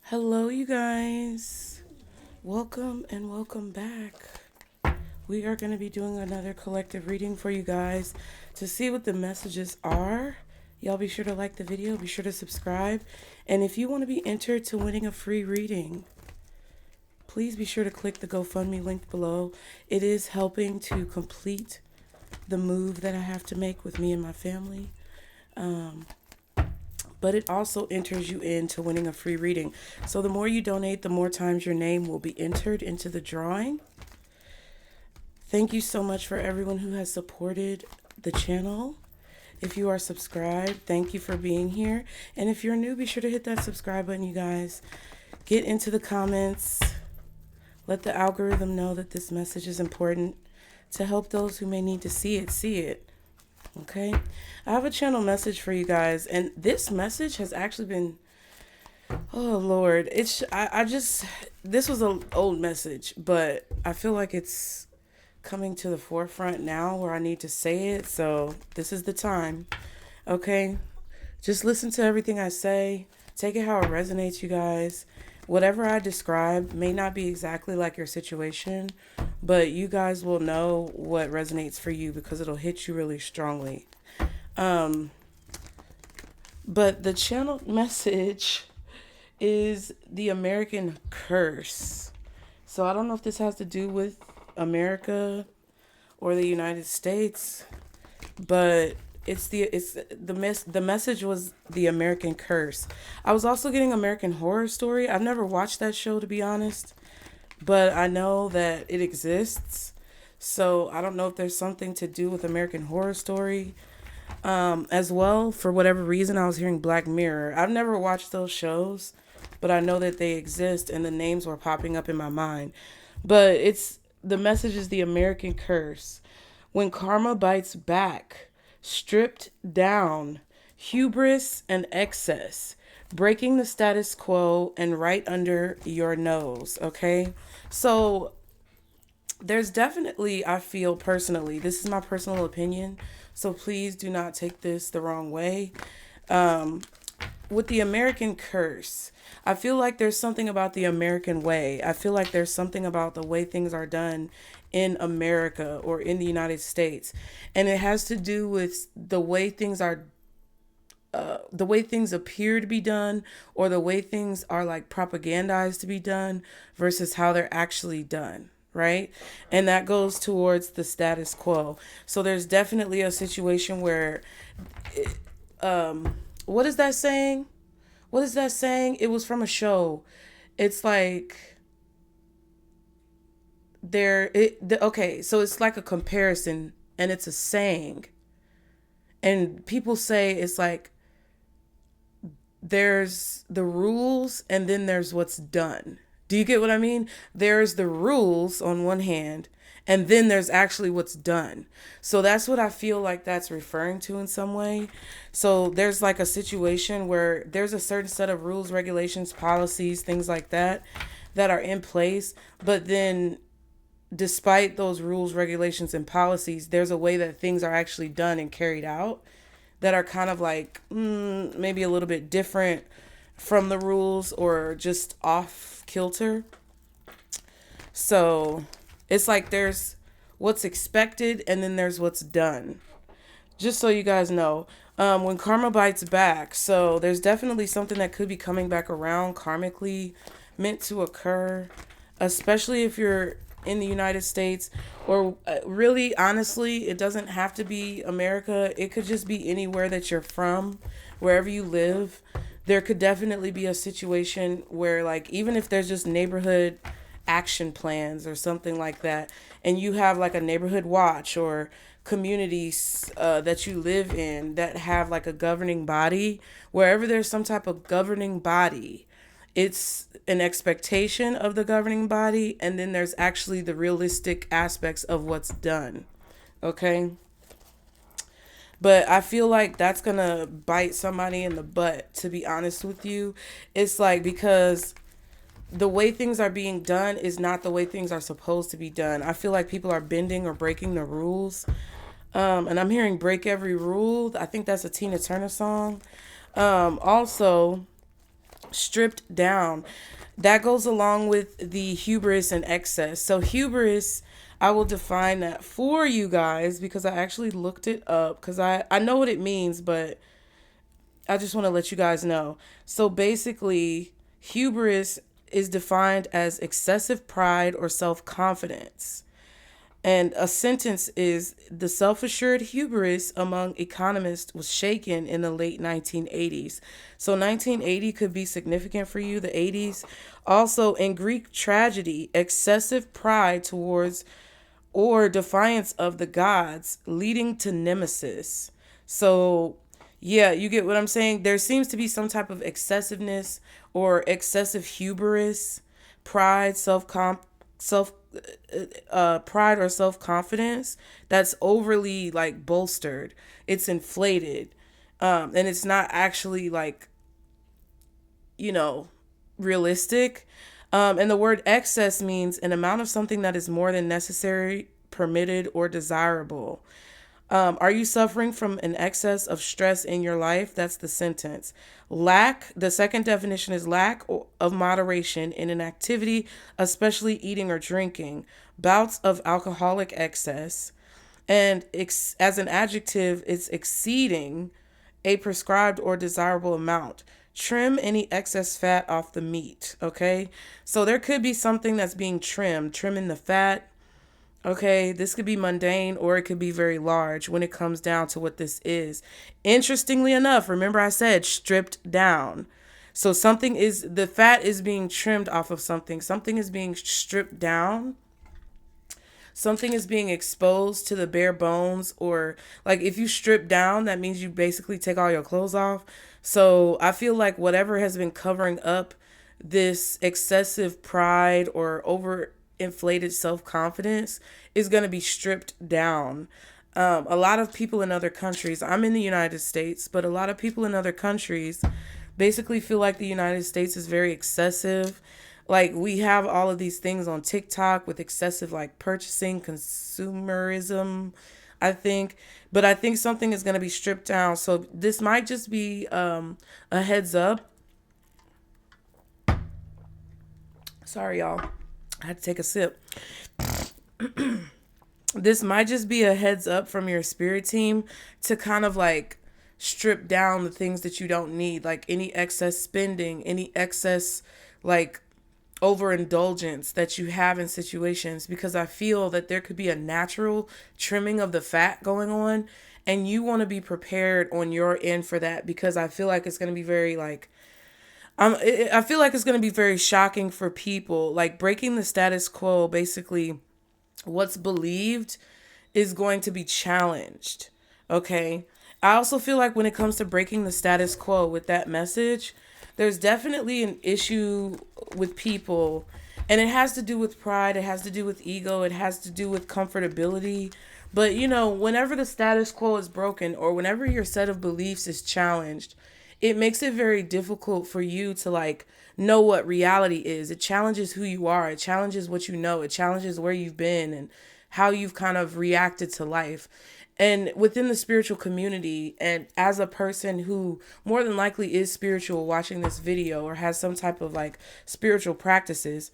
Hello, you guys. Welcome and welcome back. We are going to be doing another collective reading for you guys to see what the messages are. Y'all be sure to like the video, be sure to subscribe, and if you want to be entered to winning a free reading, please be sure to click the GoFundMe link below. It is helping to complete the move that I have to make with me and my family. But it also enters you into winning a free reading. So the more you donate, the more times your name will be entered into the drawing. Thank you so much for everyone who has supported the channel. If you are subscribed, thank you for being here. And if you're new, be sure to hit that subscribe button, you guys. Get into the comments. Let the algorithm know that this message is important to help those who may need to see it. Okay, I have a channel message for you guys, and this message has actually been, oh Lord, I just, this was an old message, but I feel like it's coming to the forefront now where I need to say it, so this is the time. Okay, just listen to everything I say, take it how it resonates, you guys. Whatever I describe may not be exactly like your situation, but you guys will know what resonates for you because it'll hit you really strongly. But the channel message is the American curse. So I don't know if this has to do with America or the United States, but the message was the American curse. I was also getting American Horror Story. I've never watched that show, to be honest, but I know that it exists. So I don't know if there's something to do with American Horror Story. As well, for whatever reason, I was hearing Black Mirror. I've never watched those shows, but I know that they exist and the names were popping up in my mind. But the message is the American curse. When karma bites back, stripped down, hubris and excess, breaking the status quo and right under your nose, okay? So there's definitely, I feel personally, this is my personal opinion, so please do not take this the wrong way. With the American curse, I feel like there's something about the American way. I feel like there's something about the way things are done in America or in the United States. And it has to do with the way things are, the way things appear to be done, or the way things are like propagandized to be done versus how they're actually done. Right? And that goes towards the status quo. So there's definitely a situation where, what is that saying? What is that saying? It was from a show. It's like okay, so it's like a comparison and it's a saying. And people say it's like there's the rules and then there's what's done. Do you get what I mean? There's the rules on one hand, and then there's actually what's done. So that's what I feel like that's referring to in some way. So there's like a situation where there's a certain set of rules, regulations, policies, things like that that are in place, but then despite those rules, regulations, and policies, there's a way that things are actually done and carried out that are kind of like maybe a little bit different from the rules or just off kilter. So it's like there's what's expected and then there's what's done. Just so you guys know, when karma bites back, so there's definitely something that could be coming back around karmically meant to occur, especially if you're in the United States, or really honestly, it doesn't have to be America. It could just be anywhere that you're from, wherever you live. There could definitely be a situation where, like, even if there's just neighborhood action plans or something like that, and you have like a neighborhood watch or communities that you live in that have like a governing body, wherever there's some type of governing body, it's an expectation of the governing body, and then there's actually the realistic aspects of what's done. Okay? But I feel like that's going to bite somebody in the butt, to be honest with you. It's like because the way things are being done is not the way things are supposed to be done. I feel like people are bending or breaking the rules. And I'm hearing Break Every Rule. I think that's a Tina Turner song. Also, stripped down. That goes along with the hubris and excess. So hubris, I will define that for you guys because I actually looked it up because I know what it means, but I just want to let you guys know. So basically, hubris is defined as excessive pride or self-confidence. And a sentence is the self assured hubris among economists was shaken in the late 1980s. So 1980 could be significant for you, the 80s. Also, in Greek tragedy, excessive pride towards or defiance of the gods, leading to nemesis. So, yeah, you get what I'm saying? There seems to be some type of excessiveness or excessive hubris, pride, self pride or self-confidence that's overly like bolstered. It's inflated. And it's not actually like, you know, realistic. And the word excess means an amount of something that is more than necessary, permitted, or desirable. Are you suffering from an excess of stress in your life? That's the sentence. Lack, the second definition is lack of moderation in an activity, especially eating or drinking. Bouts of alcoholic excess. And as an adjective, it's exceeding a prescribed or desirable amount. Trim any excess fat off the meat, okay? So there could be something that's being trimmed, trimming the fat. Okay, this could be mundane or it could be very large when it comes down to what this is. Interestingly enough, remember I said stripped down. So the fat is being trimmed off of something. Something is being stripped down. Something is being exposed to the bare bones, or like if you strip down, that means you basically take all your clothes off. So I feel like whatever has been covering up this excessive pride or over inflated self-confidence is going to be stripped down. A lot of people in other countries, I'm in the United States, but a lot of people in other countries basically feel like the United States is very excessive. Like we have all of these things on TikTok with excessive like purchasing, consumerism, I think. But I think something is going to be stripped down. So this might just be a heads up. Sorry, y'all. I had to take a sip. This might just be a heads up from your spirit team to kind of like strip down the things that you don't need, like any excess spending, any excess like overindulgence that you have in situations, because I feel that there could be a natural trimming of the fat going on and you want to be prepared on your end for that, because I feel like it's going to be very like I feel like it's going to be very shocking for people, like breaking the status quo. Basically what's believed is going to be challenged. Okay. I also feel like when it comes to breaking the status quo with that message, there's definitely an issue with people, and it has to do with pride, it has to do with ego, it has to do with comfortability. But you know, whenever the status quo is broken or whenever your set of beliefs is challenged, it makes it very difficult for you to like know what reality is. It challenges who you are, it challenges what you know, it challenges where you've been and how you've kind of reacted to life. And within the spiritual community, and as a person who more than likely is spiritual watching this video or has some type of like spiritual practices,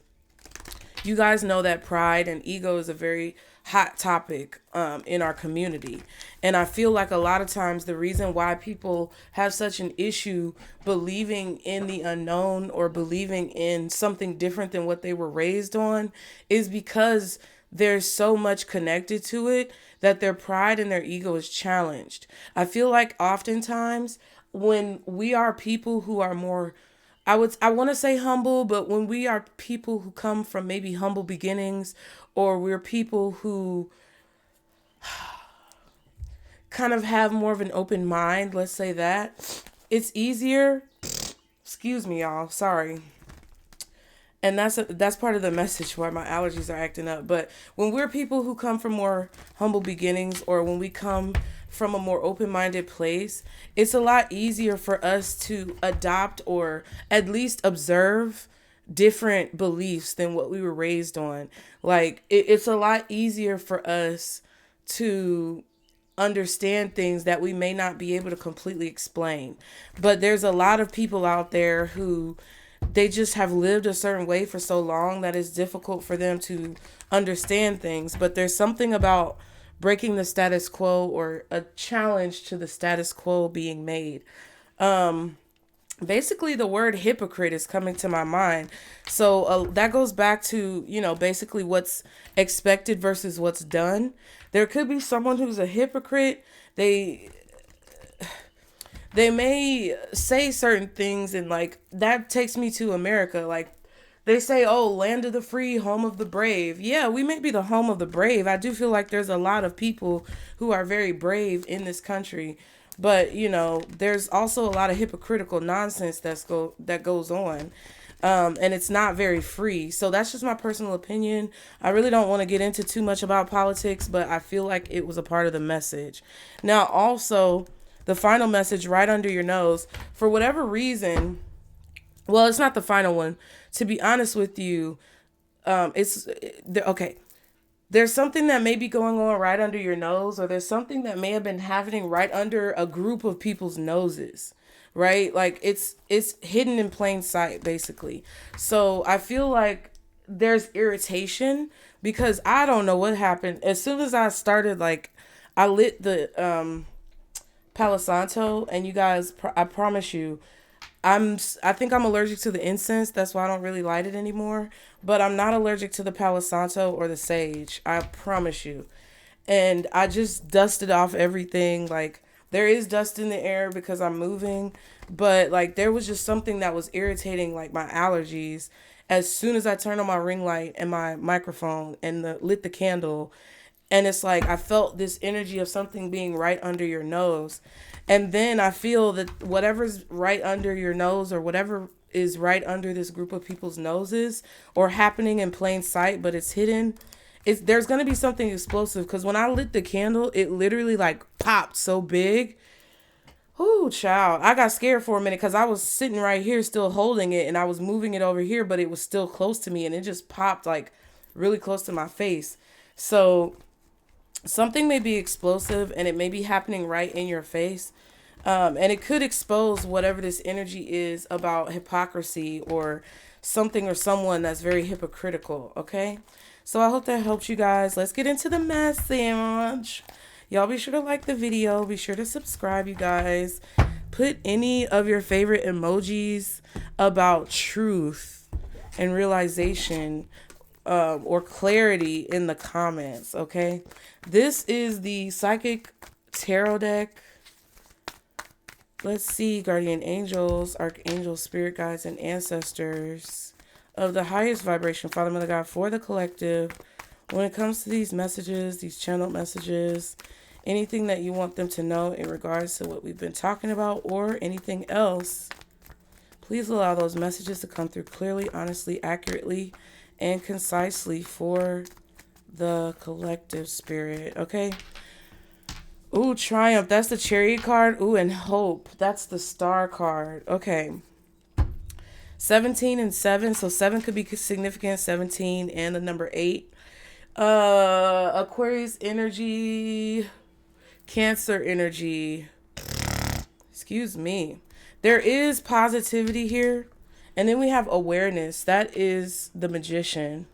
you guys know that pride and ego is a very hot topic in our community. And I feel like a lot of times the reason why people have such an issue believing in the unknown or believing in something different than what they were raised on is because there's so much connected to it that their pride and their ego is challenged. I feel like oftentimes when we are people who are more, I want to say humble, but when we are people who come from maybe humble beginnings, or we're people who kind of have more of an open mind, let's say that, it's easier. Excuse me, y'all. Sorry. And that's part of the message why my allergies are acting up. But when we're people who come from more humble beginnings, or when we come from a more open-minded place, it's a lot easier for us to adopt or at least observe different beliefs than what we were raised on. Like it's a lot easier for us to understand things that we may not be able to completely explain. But there's a lot of people out there who they just have lived a certain way for so long that it's difficult for them to understand things. But there's something about breaking the status quo or a challenge to the status quo being made. Basically the word hypocrite is coming to my mind. So that goes back to, basically what's expected versus what's done. There could be someone who's a hypocrite. They may say certain things, and like that takes me to America. Like they say, oh, land of the free, home of the brave. Yeah, we may be the home of the brave. I do feel like there's a lot of people who are very brave in this country. But, there's also a lot of hypocritical nonsense that goes on. And it's not very free. So that's just my personal opinion. I really don't want to get into too much about politics, but I feel like it was a part of the message. Now, also, the final message right under your nose, for whatever reason, well, it's not the final one. To be honest with you, okay. There's something that may be going on right under your nose, or there's something that may have been happening right under a group of people's noses, right? Like it's hidden in plain sight, basically. So I feel like there's irritation because I don't know what happened. As soon as I started, like, I lit the Palo Santo, and you guys, I promise you, I think I'm allergic to the incense. That's why I don't really light it anymore. But I'm not allergic to the Palo Santo or the sage. I promise you. And I just dusted off everything. Like, there is dust in the air because I'm moving. But, like, there was just something that was irritating, like, my allergies. As soon as I turned on my ring light and my microphone and lit the candle. And it's like, I felt this energy of something being right under your nose. And then I feel that whatever's right under your nose, or whatever is right under this group of people's noses, or happening in plain sight, but it's hidden, there's going to be something explosive. Because when I lit the candle, it literally like popped so big. Ooh, child. I got scared for a minute because I was sitting right here still holding it, and I was moving it over here, but it was still close to me, and it just popped like really close to my face. So something may be explosive, and it may be happening right in your face. And it could expose whatever this energy is about hypocrisy or something or someone that's very hypocritical. Okay. So I hope that helps you guys. Let's get into the message. Y'all be sure to like the video. Be sure to subscribe, you guys. Put any of your favorite emojis about truth and realization or clarity in the comments, okay? This is the Psychic Tarot deck. Let's see, guardian angels, archangels, spirit guides, and ancestors of the highest vibration, Father, Mother, God, for the collective. When it comes to these messages, these channeled messages, anything that you want them to know in regards to what we've been talking about or anything else, please allow those messages to come through clearly, honestly, accurately, and concisely for the collective spirit, okay? Ooh, Triumph. That's the Chariot card. Ooh, and Hope. That's the Star card. Okay. 17 and 7. So 7 could be significant. 17 and the number 8. Aquarius energy. Cancer energy. Excuse me. There is positivity here. And then we have awareness. That is the Magician.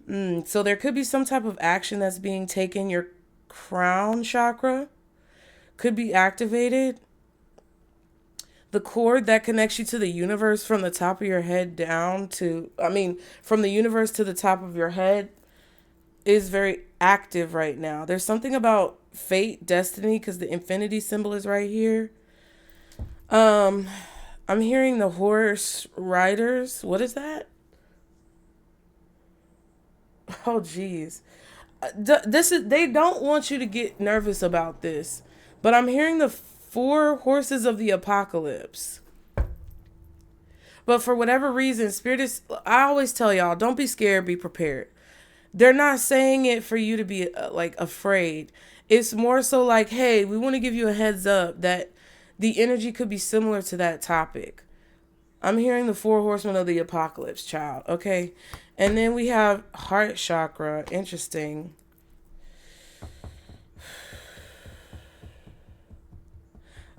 So there could be some type of action that's being taken. Your crown chakra could be activated. The cord that connects you to the universe from the top of your head down to, from the universe to the top of your head is very active right now. There's something about fate, destiny, because the infinity symbol is right here. I'm hearing the horse riders. What is that? Oh, geez. They don't want you to get nervous about this, but I'm hearing the 4 horses of the apocalypse. But for whatever reason, Spirit is, I always tell y'all, don't be scared, be prepared. They're not saying it for you to be like afraid. It's more so like, hey, we want to give you a heads up that the energy could be similar to that topic. I'm hearing the 4 horsemen of the apocalypse, child. Okay. And then we have heart chakra. Interesting.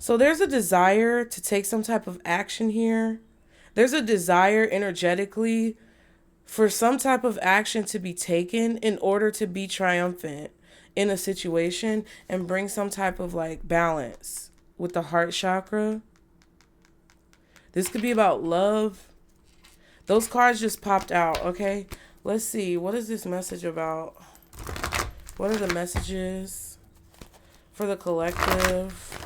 So there's a desire to take some type of action here. There's a desire energetically for some type of action to be taken in order to be triumphant in a situation and bring some type of like balance with the heart chakra. This could be about love. Those cards just popped out, okay? Let's see. What is this message about? What are the messages for the collective?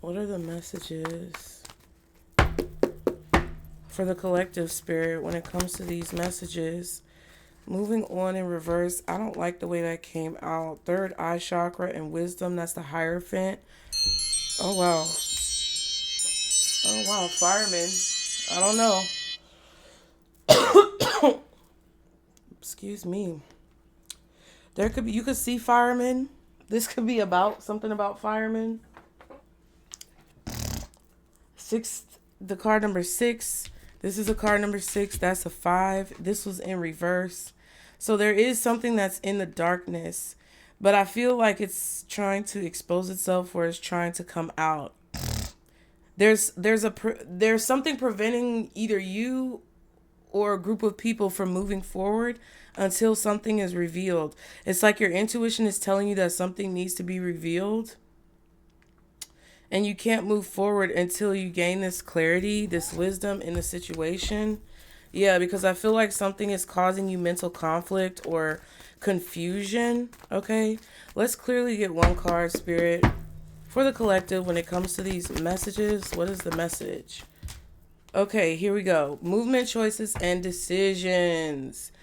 What are the messages for the collective, spirit, when it comes to these messages? Moving on in reverse. I don't like the way that came out. Third eye chakra and wisdom. That's the Hierophant. Oh, wow. Oh, wow. Fireman. I don't know. Excuse me. There could be, you could see firemen. This could be about something about firemen. The card number 6. This is a card number 6. That's a 5. This was in reverse. So there is something that's in the darkness, but I feel like it's trying to expose itself, or it's trying to come out. There's something preventing either you or a group of people from moving forward until something is revealed. It's like your intuition is telling you that something needs to be revealed, and you can't move forward until you gain this clarity, this wisdom in the situation. Yeah, because I feel like something is causing you mental conflict or confusion. Okay, let's clearly get one card, spirit, for the collective when it comes to these messages. What is the message? Okay, here we go. Movement, choices, and decisions.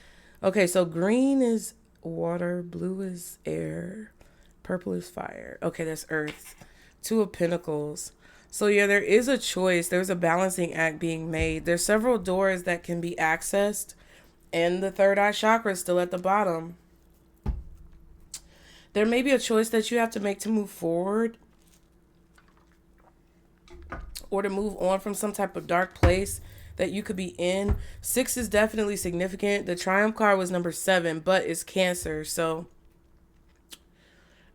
Okay, so green is water, blue is air, purple is fire. Okay, that's earth. 2 of Pentacles. So yeah, there is a choice. There's a balancing act being made. There's several doors that can be accessed, and the third eye chakra is still at the bottom. There may be a choice that you have to make to move forward, or to move on from some type of dark place that you could be in. 6 is definitely significant. The Triumph card was number 7, but it's Cancer. So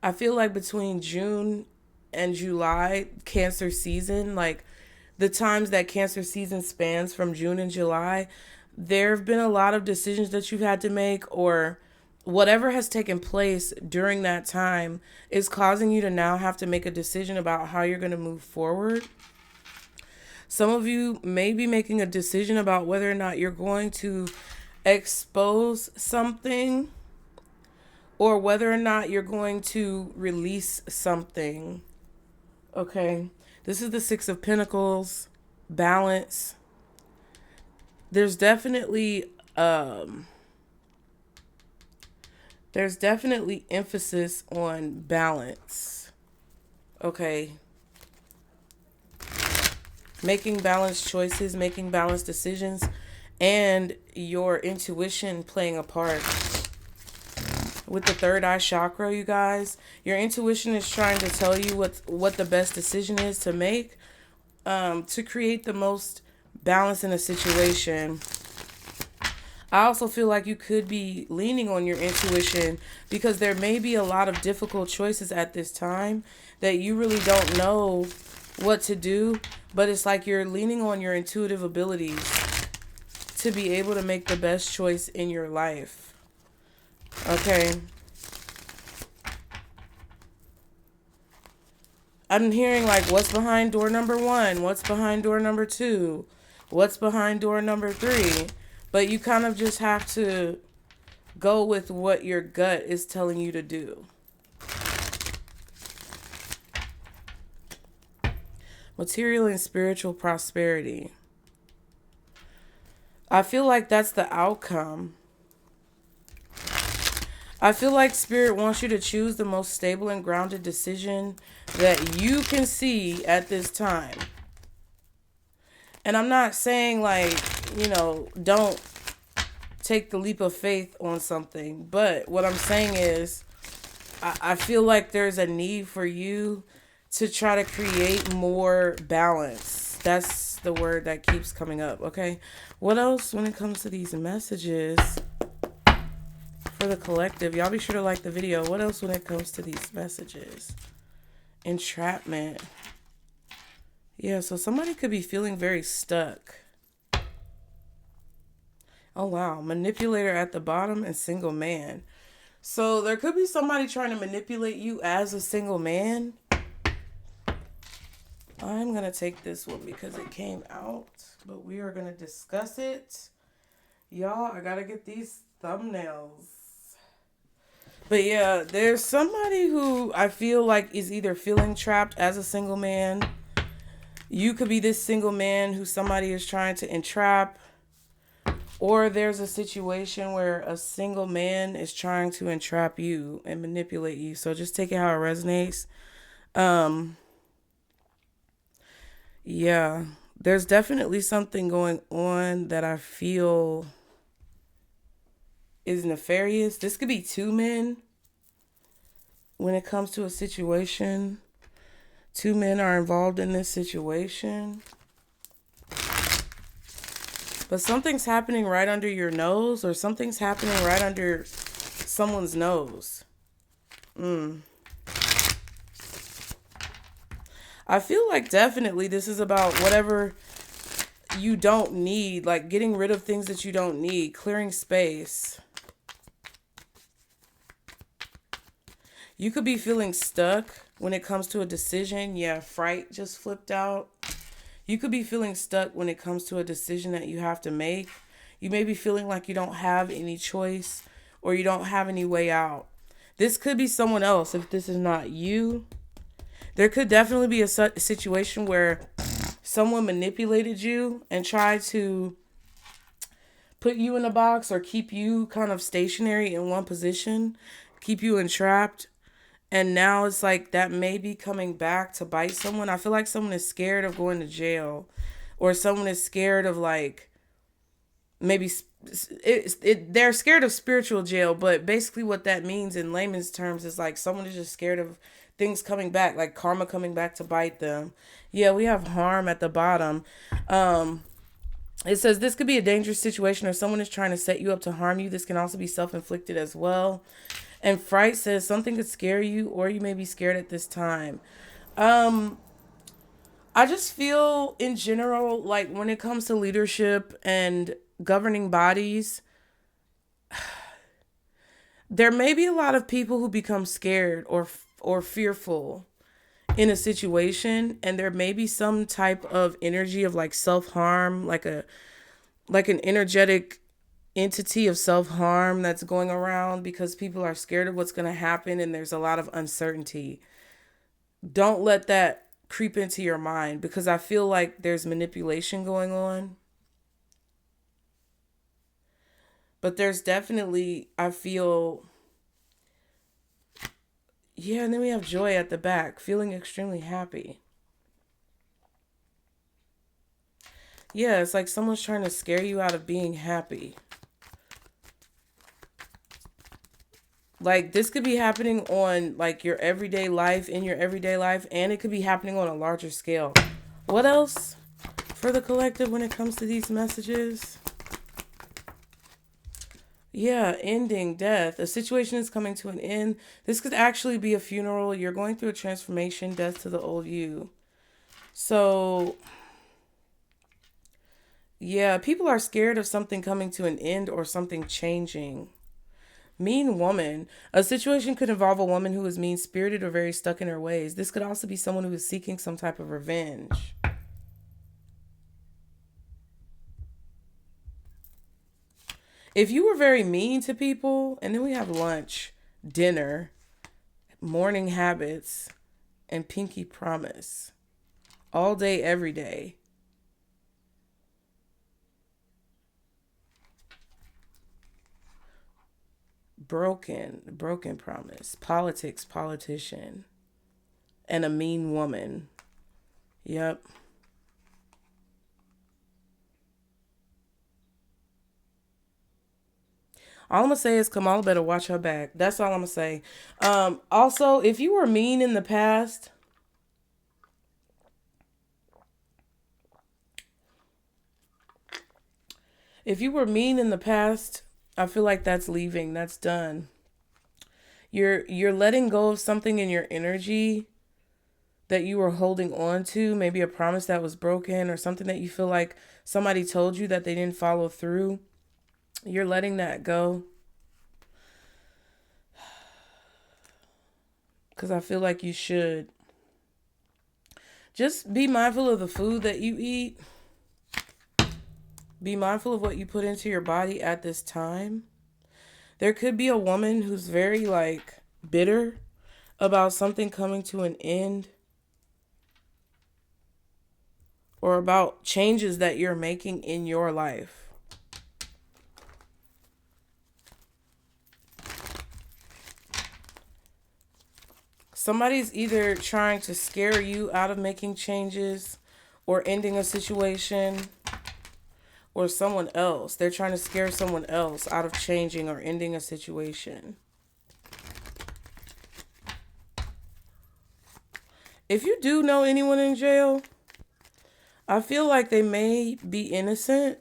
I feel like between June and July, Cancer season, like the times that Cancer season spans from June and July, there have been a lot of decisions that you've had to make, or whatever has taken place during that time is causing you to now have to make a decision about how you're going to move forward. Some of you may be making a decision about whether or not you're going to expose something, or whether or not you're going to release something. Okay, this is the 6 of Pentacles, balance. There's definitely emphasis on balance. Okay. Making balanced choices, making balanced decisions, and your intuition playing a part. With the third eye chakra, you guys, your intuition is trying to tell you what the best decision is to make, to create the most balance in a situation. I also feel like you could be leaning on your intuition because there may be a lot of difficult choices at this time that you really don't know what to do, but it's like you're leaning on your intuitive abilities to be able to make the best choice in your life. Okay. I'm hearing like, what's behind door number 1? What's behind door number 2? What's behind door number 3? But you kind of just have to go with what your gut is telling you to do. Material and spiritual prosperity. I feel like that's the outcome. I feel like Spirit wants you to choose the most stable and grounded decision that you can see at this time. And I'm not saying like, don't take the leap of faith on something. But what I'm saying is, I feel like there's a need for you to try to create more balance. That's the word that keeps coming up, okay? What else when it comes to these messages for the collective. Y'all be sure to like the video. What else when it comes to these messages? Entrapment. Yeah, so somebody could be feeling very stuck. Oh, wow. Manipulator at the bottom and single man. So there could be somebody trying to manipulate you as a single man. I'm going to take this one because it came out, but we are going to discuss it. Y'all, I got to get these thumbnails. But yeah, there's somebody who I feel like is either feeling trapped as a single man. You could be this single man who somebody is trying to entrap. Or there's a situation where a single man is trying to entrap you and manipulate you. So just take it how it resonates. Yeah, there's definitely something going on that I feel is nefarious. This could be two men when it comes to a situation. Two men are involved in this situation. But something's happening right under your nose, or something's happening right under someone's nose. I feel like definitely this is about whatever you don't need, like getting rid of things that you don't need, clearing space. You could be feeling stuck when it comes to a decision. Yeah, fright just flipped out. You could be feeling stuck when it comes to a decision that you have to make. You may be feeling like you don't have any choice or you don't have any way out. This could be someone else if this is not you. There could definitely be a situation where someone manipulated you and tried to put you in a box or keep you kind of stationary in one position, keep you entrapped. And now it's like that may be coming back to bite someone. I feel like someone is scared of going to jail, or someone is scared of like maybe they're scared of spiritual jail. But basically what that means in layman's terms is like someone is just scared of things coming back, like karma coming back to bite them. Yeah, we have harm at the bottom. It says this could be a dangerous situation or someone is trying to set you up to harm you. This can also be self-inflicted as well. And fright says something could scare you or you may be scared at this time. I just feel in general, like when it comes to leadership and governing bodies, there may be a lot of people who become scared or fearful in a situation, and there may be some type of energy of like self-harm, like an energetic entity of self-harm that's going around because people are scared of what's going to happen and there's a lot of uncertainty. Don't let that creep into your mind because I feel like there's manipulation going on. But there's definitely, I feel, yeah, and then we have joy at the back, feeling extremely happy. Yeah, it's like someone's trying to scare you out of being happy. Like this could be happening on like your everyday life, in your everyday life, and it could be happening on a larger scale. What else for the collective when it comes to these messages? Yeah, ending, death. A situation is coming to an end. This could actually be a funeral. You're going through a transformation, death to the old you. So, yeah, people are scared of something coming to an end or something changing. Mean woman. A situation could involve a woman who is mean-spirited or very stuck in her ways. This could also be someone who is seeking some type of revenge. If you were very mean to people, and then we have lunch, dinner, morning habits, and pinky promise. All day, every day. Broken promise. Politics, politician. And a mean woman. Yep. All I'm going to say is Kamala better watch her back. That's all I'm going to say. Also, if you were mean in the past, I feel like that's leaving. That's done. You're letting go of something in your energy that you were holding on to, maybe a promise that was broken or something that you feel like somebody told you that they didn't follow through. You're letting that go. Because I feel like you should. Just be mindful of the food that you eat. Be mindful of what you put into your body at this time. There could be a woman who's very like bitter about something coming to an end, or about changes that you're making in your life. Somebody's either trying to scare you out of making changes or ending a situation, or someone else. They're trying to scare someone else out of changing or ending a situation. If you do know anyone in jail, I feel like they may be innocent.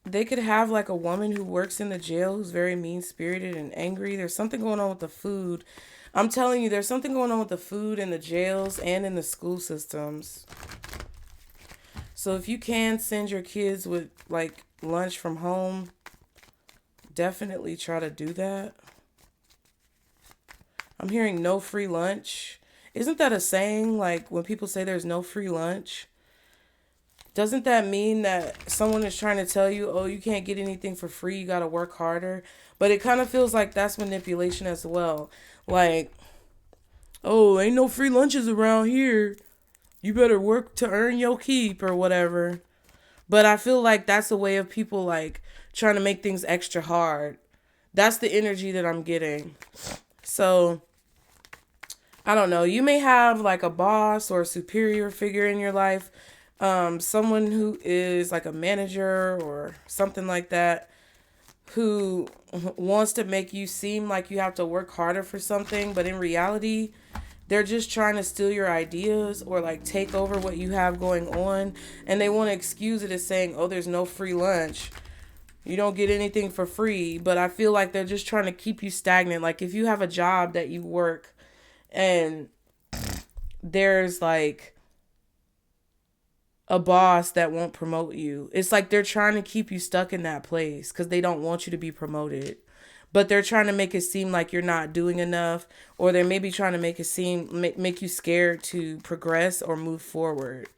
They could have like a woman who works in the jail who's very mean-spirited and angry. There's something going on with the food. I'm telling you, there's something going on with the food in the jails and in the school systems. So if you can send your kids with like lunch from home, definitely try to do that. I'm hearing no free lunch. Isn't that a saying? Like when people say there's no free lunch, doesn't that mean that someone is trying to tell you, oh, you can't get anything for free, you got to work harder? But it kind of feels like that's manipulation as well. Like, oh, ain't no free lunches around here. You better work to earn your keep or whatever. But I feel like that's a way of people like trying to make things extra hard. That's the energy that I'm getting. So, I don't know. You may have like a boss or a superior figure in your life. Someone who is like a manager or something like that, who wants to make you seem like you have to work harder for something, but in reality, they're just trying to steal your ideas or like take over what you have going on, and they want to excuse it as saying, oh, there's no free lunch. You don't get anything for free. But I feel like they're just trying to keep you stagnant. Like if you have a job that you work and there's like a boss that won't promote you, it's like they're trying to keep you stuck in that place because they don't want you to be promoted. But they're trying to make it seem like you're not doing enough, or they're maybe trying to make it seem make you scared to progress or move forward.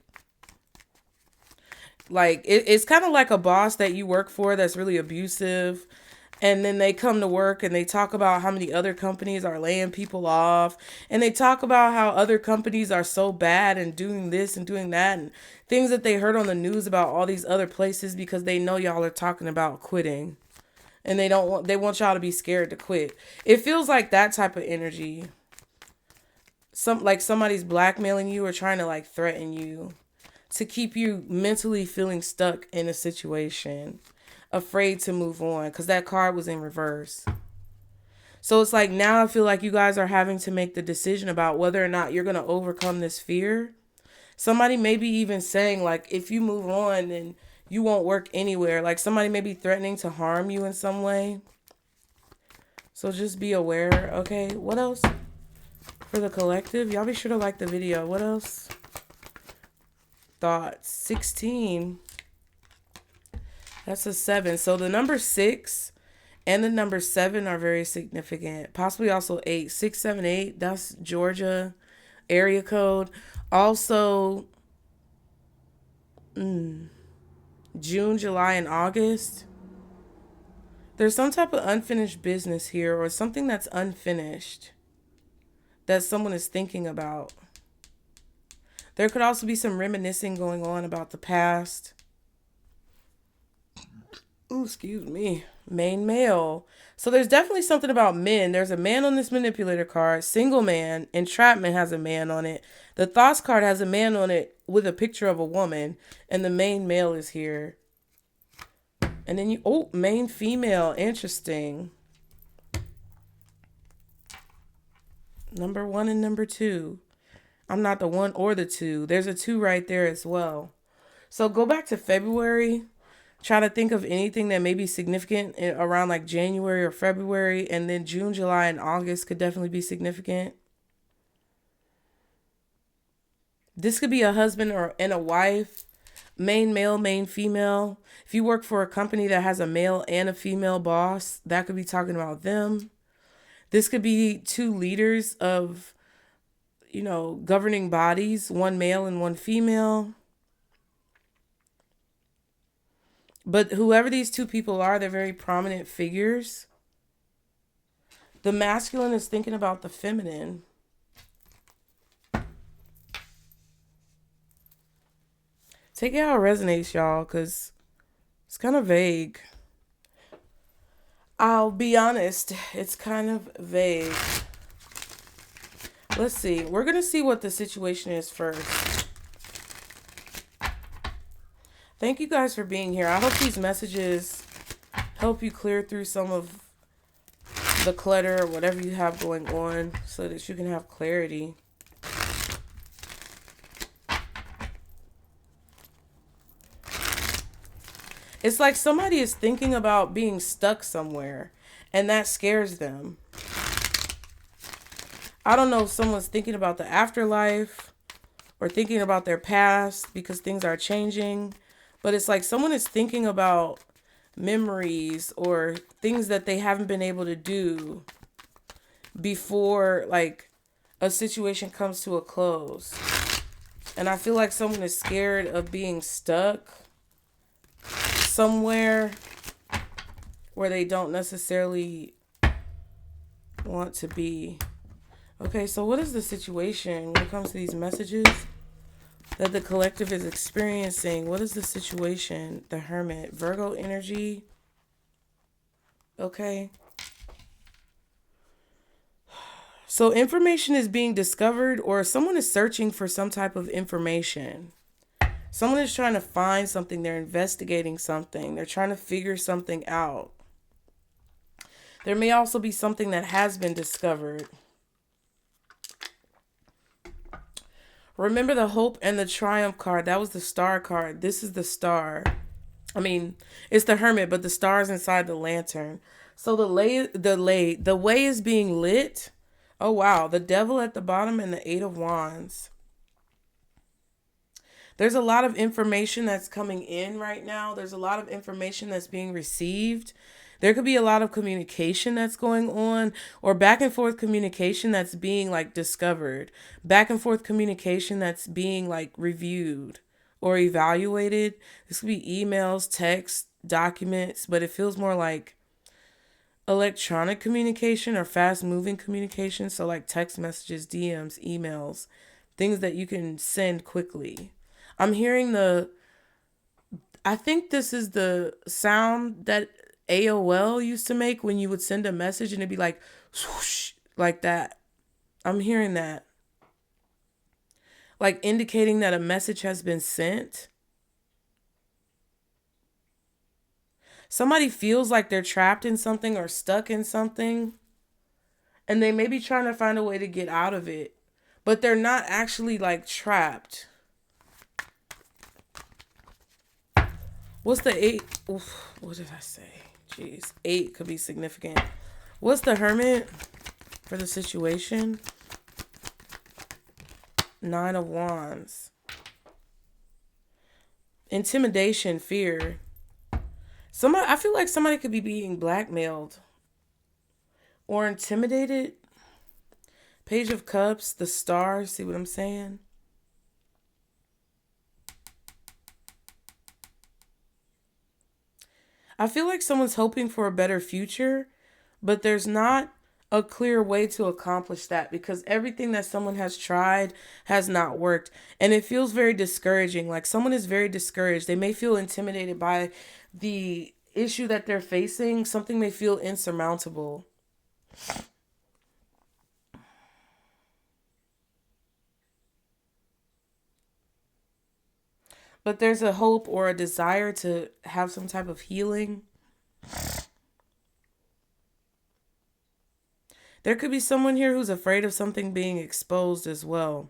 Like it's kind of like a boss that you work for that's really abusive, and then they come to work and they talk about how many other companies are laying people off, and they talk about how other companies are so bad and doing this and doing that, and things that they heard on the news about all these other places, because they know y'all are talking about quitting, and they want y'all to be scared to quit. It feels like that type of energy. Like somebody's blackmailing you or trying to like threaten you to keep you mentally feeling stuck in a situation, afraid to move on, because that card was in reverse. So it's like now I feel like you guys are having to make the decision about whether or not you're going to overcome this fear. Somebody may be even saying like, if you move on, then you won't work anywhere. Like somebody may be threatening to harm you in some way. So just be aware. Okay, what else for the collective? Y'all be sure to like the video. What else? Thoughts. 16. That's a 7. So the number 6 and the number 7 are very significant. Possibly also 8. 6, 7, 8. That's Georgia area code. Also, June, July, and August. There's some type of unfinished business here, or something that's unfinished that someone is thinking about. There could also be some reminiscing going on about the past. Ooh, excuse me. Main male. So there's definitely something about men. There's a man on this manipulator card. Single man. Entrapment has a man on it. The thoughts card has a man on it with a picture of a woman. And the main male is here. And then main female. Interesting. Number 1 and number 2. I'm not the 1 or the 2. There's a 2 right there as well. So go back to February. Try to think of anything that may be significant around like January or February. And then June, July, and August could definitely be significant. This could be a husband and a wife. Main male, main female. If you work for a company that has a male and a female boss, that could be talking about them. This could be two leaders of, governing bodies, one male and one female. But whoever these two people are, they're very prominent figures. The masculine is thinking about the feminine. Take it how it resonates, y'all, because it's kind of vague. I'll be honest, it's kind of vague. Let's see. We're going to see what the situation is first. Thank you guys for being here. I hope these messages help you clear through some of the clutter or whatever you have going on so that you can have clarity. It's like somebody is thinking about being stuck somewhere and that scares them. I don't know if someone's thinking about the afterlife or thinking about their past because things are changing. But it's like someone is thinking about memories or things that they haven't been able to do before like a situation comes to a close. And I feel like someone is scared of being stuck somewhere where they don't necessarily want to be. Okay, so what is the situation when it comes to these messages that the collective is experiencing? What is the situation? The Hermit, Virgo energy. Okay. So information is being discovered, or someone is searching for some type of information. Someone is trying to find something. They're investigating something. They're trying to figure something out. There may also be something that has been discovered. Remember the Hope and the Triumph card. That was the Star card. This is the Star. I mean, it's the Hermit, but the star is inside the lantern. So the way is being lit. Oh, wow. The Devil at the bottom and the Eight of Wands. There's a lot of information that's coming in right now. There's a lot of information that's being received. There could be a lot of communication that's going on, or back and forth communication that's being like discovered. Back and forth communication that's being like reviewed or evaluated. This could be emails, texts, documents, but it feels more like electronic communication or fast moving communication. So like text messages, DMs, emails, things that you can send quickly. I'm hearing I think this is the sound that AOL used to make when you would send a message and it'd be like, swoosh, like that. I'm hearing that. Like indicating that a message has been sent. Somebody feels like they're trapped in something or stuck in something. And they may be trying to find a way to get out of it. But they're not actually like trapped. What's the 8? Oof, what did I say? Jeez. 8 could be significant. What's the Hermit for the situation? 9 of Wands. Intimidation, fear. I feel like somebody could be being blackmailed or intimidated. Page of Cups, the Star. See what I'm saying? I feel like someone's hoping for a better future, but there's not a clear way to accomplish that because everything that someone has tried has not worked. And it feels very discouraging. Like someone is very discouraged. They may feel intimidated by the issue that they're facing. Something may feel insurmountable. But there's a hope or a desire to have some type of healing. There could be someone here who's afraid of something being exposed as well.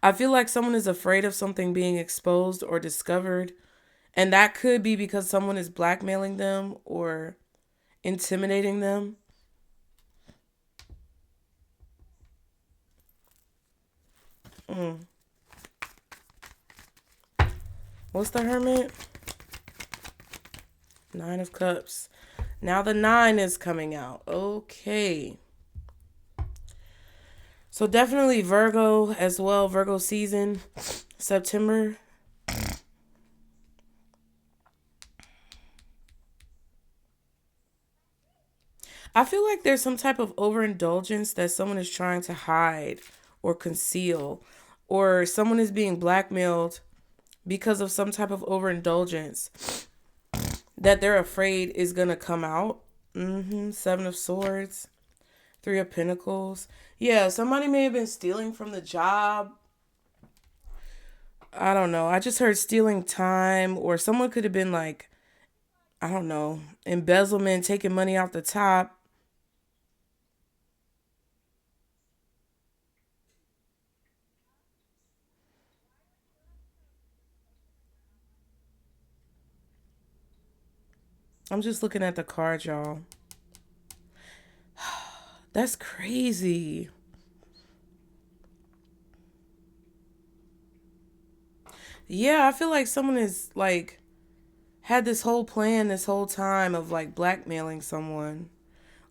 I feel like someone is afraid of something being exposed or discovered. And that could be because someone is blackmailing them or intimidating them. Mm. What's the Hermit? Nine of Cups. Now the 9 is coming out. Okay. So definitely Virgo as well. Virgo season. September. I feel like there's some type of overindulgence that someone is trying to hide or conceal, or someone is being blackmailed because of some type of overindulgence that they're afraid is going to come out. 7 of Swords, 3 of Pentacles. Yeah, somebody may have been stealing from the job. I don't know. I just heard stealing time, or someone could have been like, I don't know, embezzlement, taking money off the top. I'm just looking at the card, y'all. That's crazy. Yeah, I feel like someone is like had this whole plan this whole time of like blackmailing someone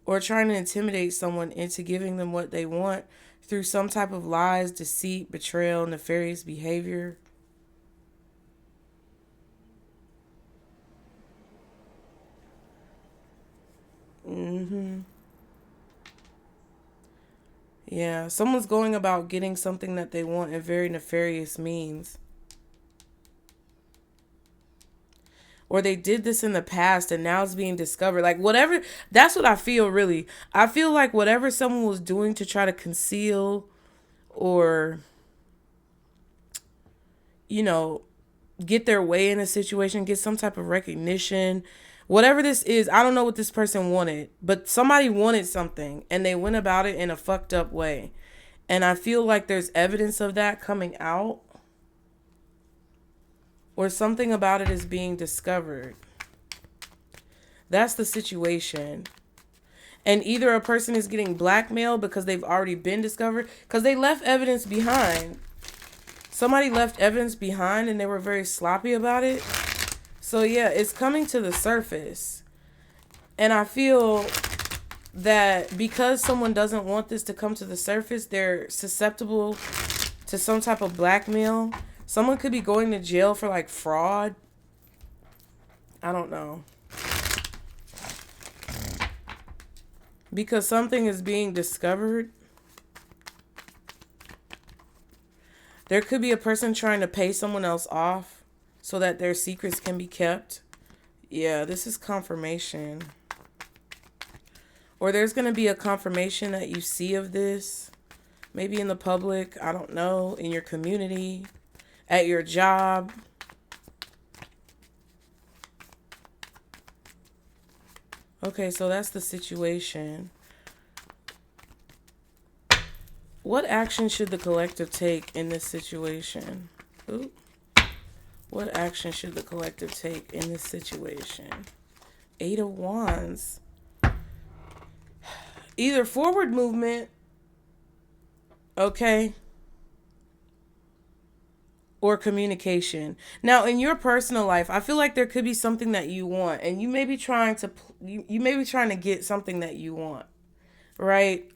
or trying to intimidate someone into giving them what they want through some type of lies, deceit, betrayal, nefarious behavior. hmm Yeah, someone's going about getting something that they want in very nefarious means. Or they did this in the past and now it's being discovered. Like, whatever, that's what I feel really. I feel like whatever someone was doing to try to conceal or, you know, get their way in a situation, get some type of recognition. Whatever this is, I don't know what this person wanted, but somebody wanted something and they went about it in a fucked up way. And I feel like there's evidence of that coming out, or something about it is being discovered. That's the situation. And either a person is getting blackmailed because they've already been discovered, because they left evidence behind. Somebody left evidence behind and they were very sloppy about it. So yeah, it's coming to the surface. And I feel that because someone doesn't want this to come to the surface, they're susceptible to some type of blackmail. Someone could be going to jail for like fraud. I don't know. Because something is being discovered. There could be a person trying to pay someone else off so that their secrets can be kept. Yeah, this is confirmation. Or there's going to be a confirmation that you see of this. Maybe in the public, I don't know, in your community, at your job. Okay, so that's the situation. What action should the collective take in this situation? Ooh. What action should the collective take in this situation? 8 of Wands. Either forward movement, okay, or communication. Now, in your personal life, I feel like there could be something that you want, and you may be trying to you may be trying to get something that you want, right?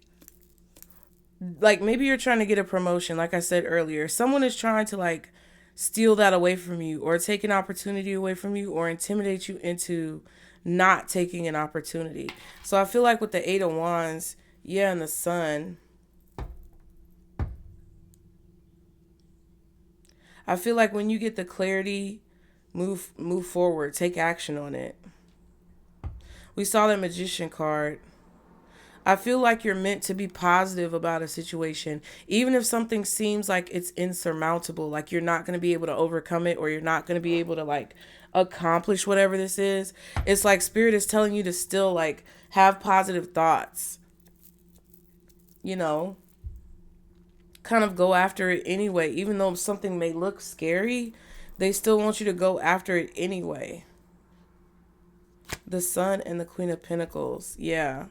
Like maybe you're trying to get a promotion, like I said earlier. Someone is trying to like steal that away from you or take an opportunity away from you or intimidate you into not taking an opportunity. So I feel like with the 8 of Wands, yeah, and the Sun, I feel like when you get the clarity, move forward, take action on it. We saw the Magician card. I feel like you're meant to be positive about a situation, even if something seems like it's insurmountable, like you're not going to be able to overcome it or you're not going to be able to like accomplish whatever this is. It's like Spirit is telling you to still like have positive thoughts, you know, kind of go after it anyway. Even though something may look scary, they still want you to go after it anyway. The Sun and the Queen of Pentacles. Yeah.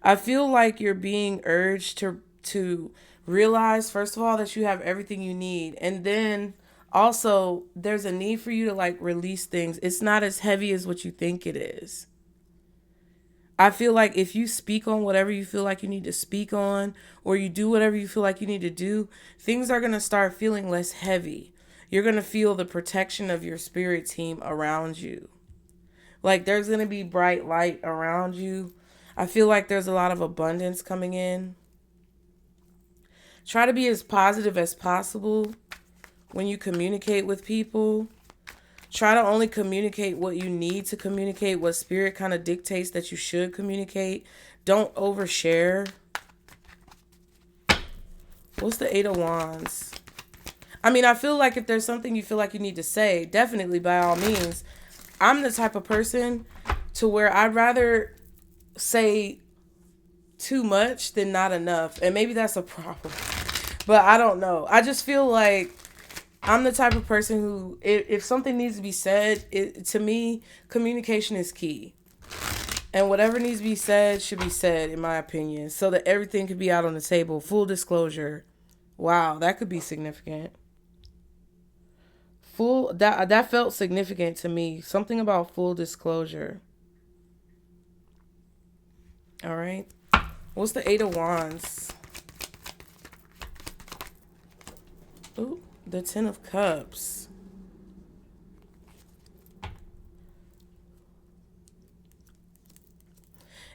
I feel like you're being urged to realize, first of all, that you have everything you need. And then also there's a need for you to like release things. It's not as heavy as what you think it is. I feel like if you speak on whatever you feel like you need to speak on, or you do whatever you feel like you need to do, things are going to start feeling less heavy. You're going to feel the protection of your spirit team around you. Like there's going to be bright light around you. I feel like there's a lot of abundance coming in. Try to be as positive as possible when you communicate with people. Try to only communicate what you need to communicate, what spirit kind of dictates that you should communicate. Don't overshare. What's the Eight of Wands? I mean, I feel like if there's something you feel like you need to say, definitely, by all means. I'm the type of person to where I'd rather say too much than not enough. And maybe that's a problem. But I don't know. I just feel like I'm the type of person who, if something needs to be said, to me, communication is key. And whatever needs to be said should be said, in my opinion, so that everything could be out on the table. Full disclosure. Wow, that could be significant. That felt significant to me. Something about full disclosure. All right. What's the Eight of Wands? Ooh. The Ten of Cups.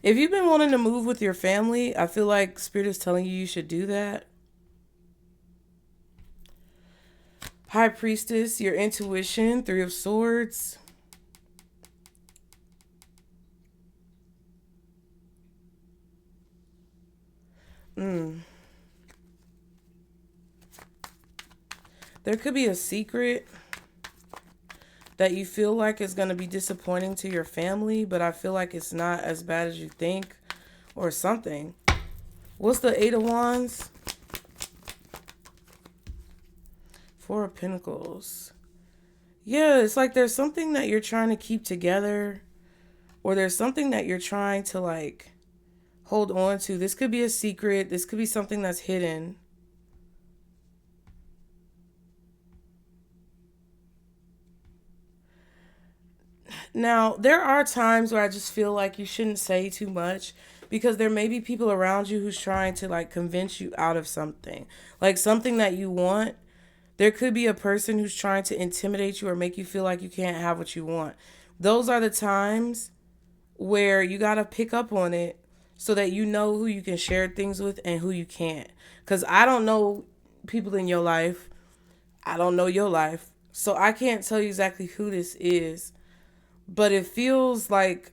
If you've been wanting to move with your family, I feel like Spirit is telling you should do that. High Priestess, your intuition, Three of Swords. There could be a secret that you feel like is going to be disappointing to your family, but I feel like it's not as bad as you think or something. What's the Eight of Wands? Four of Pentacles. Yeah, it's like there's something that you're trying to keep together, or there's something that you're trying to like hold on to. This could be a secret. This could be something that's hidden. Now, there are times where I just feel like you shouldn't say too much, because there may be people around you who's trying to like convince you out of something. Like something that you want. There could be a person who's trying to intimidate you or make you feel like you can't have what you want. Those are the times where you got to pick up on it so that you know who you can share things with and who you can't. Because I don't know people in your life. I don't know your life. So I can't tell you exactly who this is. But it feels like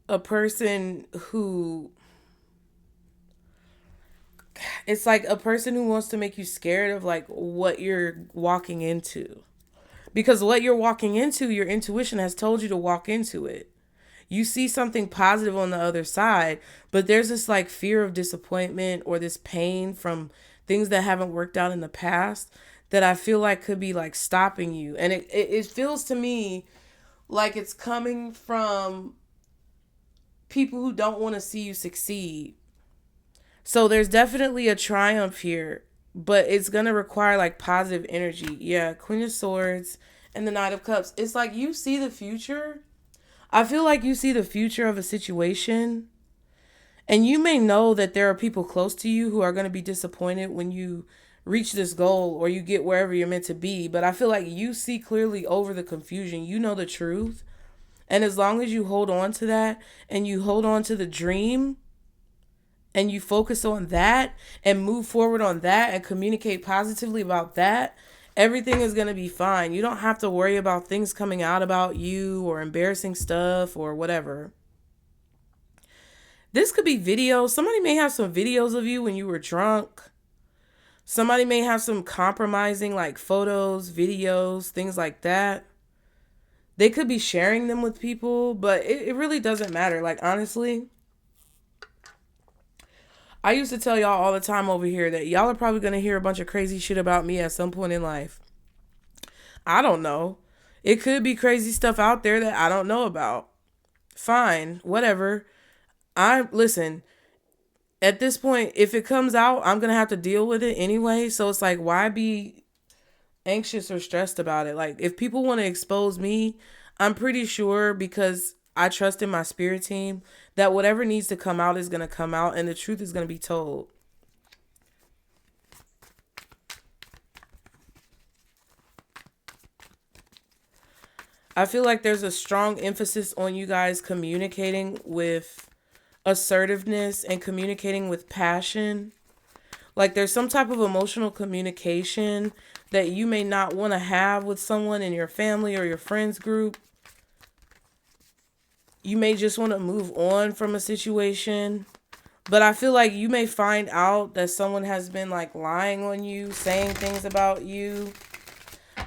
a person who, it's like a person who wants to make you scared of like what you're walking into. Because what you're walking into, your intuition has told you to walk into it. You see something positive on the other side, but there's this like fear of disappointment or this pain from things that haven't worked out in the past that I feel like could be like stopping you. And it feels to me like it's coming from people who don't want to see you succeed. So there's definitely a triumph here, but it's going to require like positive energy. Yeah, Queen of Swords and the Knight of Cups. It's like you see the future. I feel like you see the future of a situation, and you may know that there are people close to you who are going to be disappointed when you reach this goal or you get wherever you're meant to be. But I feel like you see clearly over the confusion. You know the truth. And as long as you hold on to that and you hold on to the dream and you focus on that and move forward on that and communicate positively about that, everything is going to be fine. You don't have to worry about things coming out about you or embarrassing stuff or whatever. This could be videos. Somebody may have some videos of you when you were drunk. Somebody may have some compromising like photos, videos, things like that. They could be sharing them with people, but it really doesn't matter. Like, honestly, I used to tell y'all all the time over here that y'all are probably going to hear a bunch of crazy shit about me at some point in life. I don't know. It could be crazy stuff out there that I don't know about. Fine, whatever. Listen, at this point, if it comes out, I'm going to have to deal with it anyway. So it's like, why be anxious or stressed about it? Like, if people want to expose me, I'm pretty sure, because I trust in my spirit team, that whatever needs to come out is going to come out and the truth is going to be told. I feel like there's a strong emphasis on you guys communicating with assertiveness and communicating with passion. Like, there's some type of emotional communication that you may not want to have with someone in your family or your friends group. You may just want to move on from a situation. But I feel like you may find out that someone has been like lying on you, saying things about you.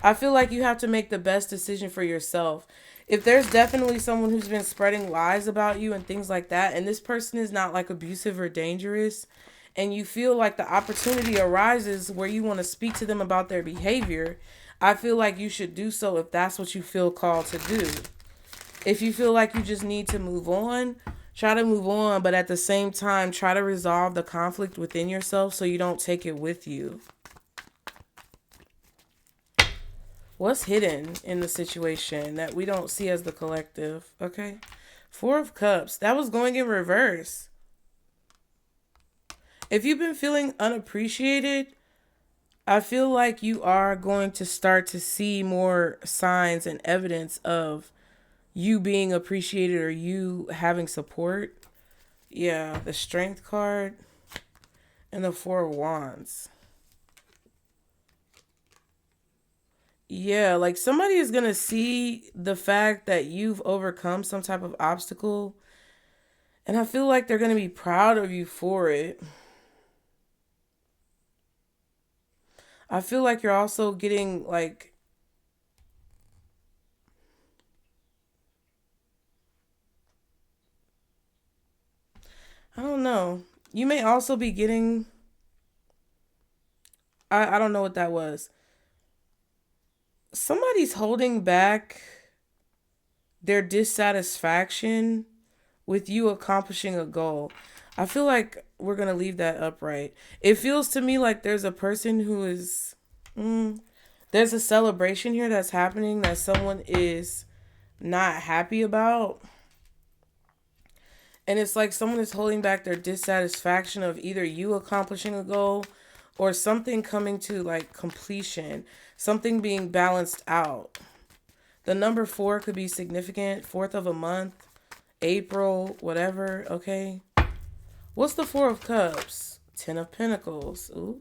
I feel like you have to make the best decision for yourself. If there's definitely someone who's been spreading lies about you and things like that, and this person is not like abusive or dangerous, and you feel like the opportunity arises where you want to speak to them about their behavior, I feel like you should do so if that's what you feel called to do. If you feel like you just need to move on, try to move on, but at the same time, try to resolve the conflict within yourself so you don't take it with you. What's hidden in the situation that we don't see as the collective? Okay. 4 of Cups. That was going in reverse. If you've been feeling unappreciated, I feel like you are going to start to see more signs and evidence of you being appreciated or you having support. Yeah, the Strength card and the 4 of Wands. Yeah, like somebody is going to see the fact that you've overcome some type of obstacle. And I feel like they're going to be proud of you for it. I feel like you're also getting like... I don't know. You may also be getting... I don't know what that was. Somebody's holding back their dissatisfaction with you accomplishing a goal. I feel like we're going to leave that upright. It feels to me like there's a person who is... there's a celebration here that's happening that someone is not happy about. And it's like someone is holding back their dissatisfaction of either you accomplishing a goal or something coming to like completion. Something being balanced out. The number 4 could be significant. 4th of a month. April. Whatever. Okay. What's the 4 of Cups? 10 of Pentacles. Ooh.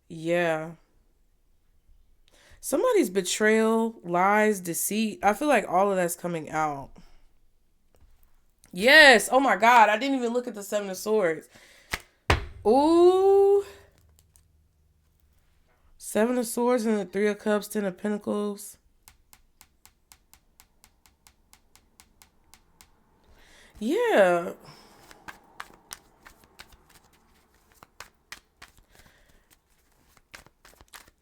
Yeah. Somebody's betrayal, lies, deceit. I feel like all of that's coming out. Yes. Oh my God. I didn't even look at the 7 of Swords. Ooh. 7 of Swords and the 3 of Cups, 10 of Pentacles. Yeah.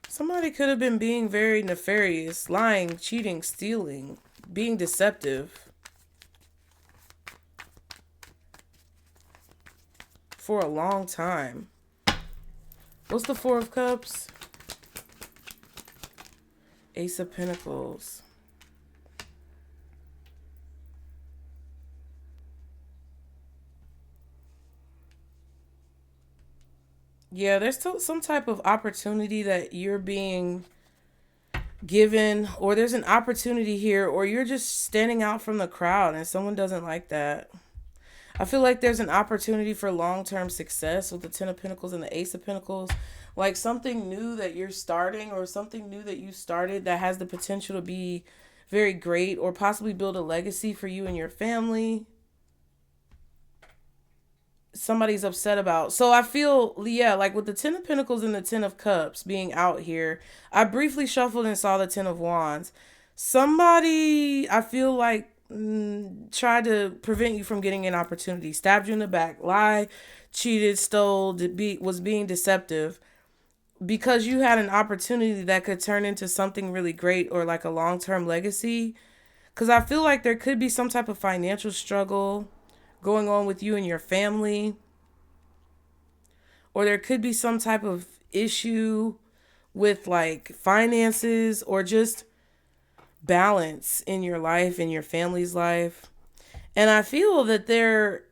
Somebody could have been being very nefarious, lying, cheating, stealing, being deceptive for a long time. What's the 4 of Cups? Ace of Pentacles. Yeah, there's still some type of opportunity that you're being given, or there's an opportunity here, or you're just standing out from the crowd and someone doesn't like that. I feel like there's an opportunity for long-term success with the 10 of Pentacles and the Ace of Pentacles. Like something new that you're starting or something new that you started that has the potential to be very great or possibly build a legacy for you and your family. Somebody's upset about. So I feel, yeah, like with the 10 of Pentacles and the 10 of Cups being out here, I briefly shuffled and saw the 10 of Wands. Somebody, I feel like, tried to prevent you from getting an opportunity, stabbed you in the back, lied, cheated, stole, was being deceptive because you had an opportunity that could turn into something really great or like a long-term legacy. Because I feel like there could be some type of financial struggle going on with you and your family, or there could be some type of issue with like finances or just balance in your life, in your family's life. And I feel that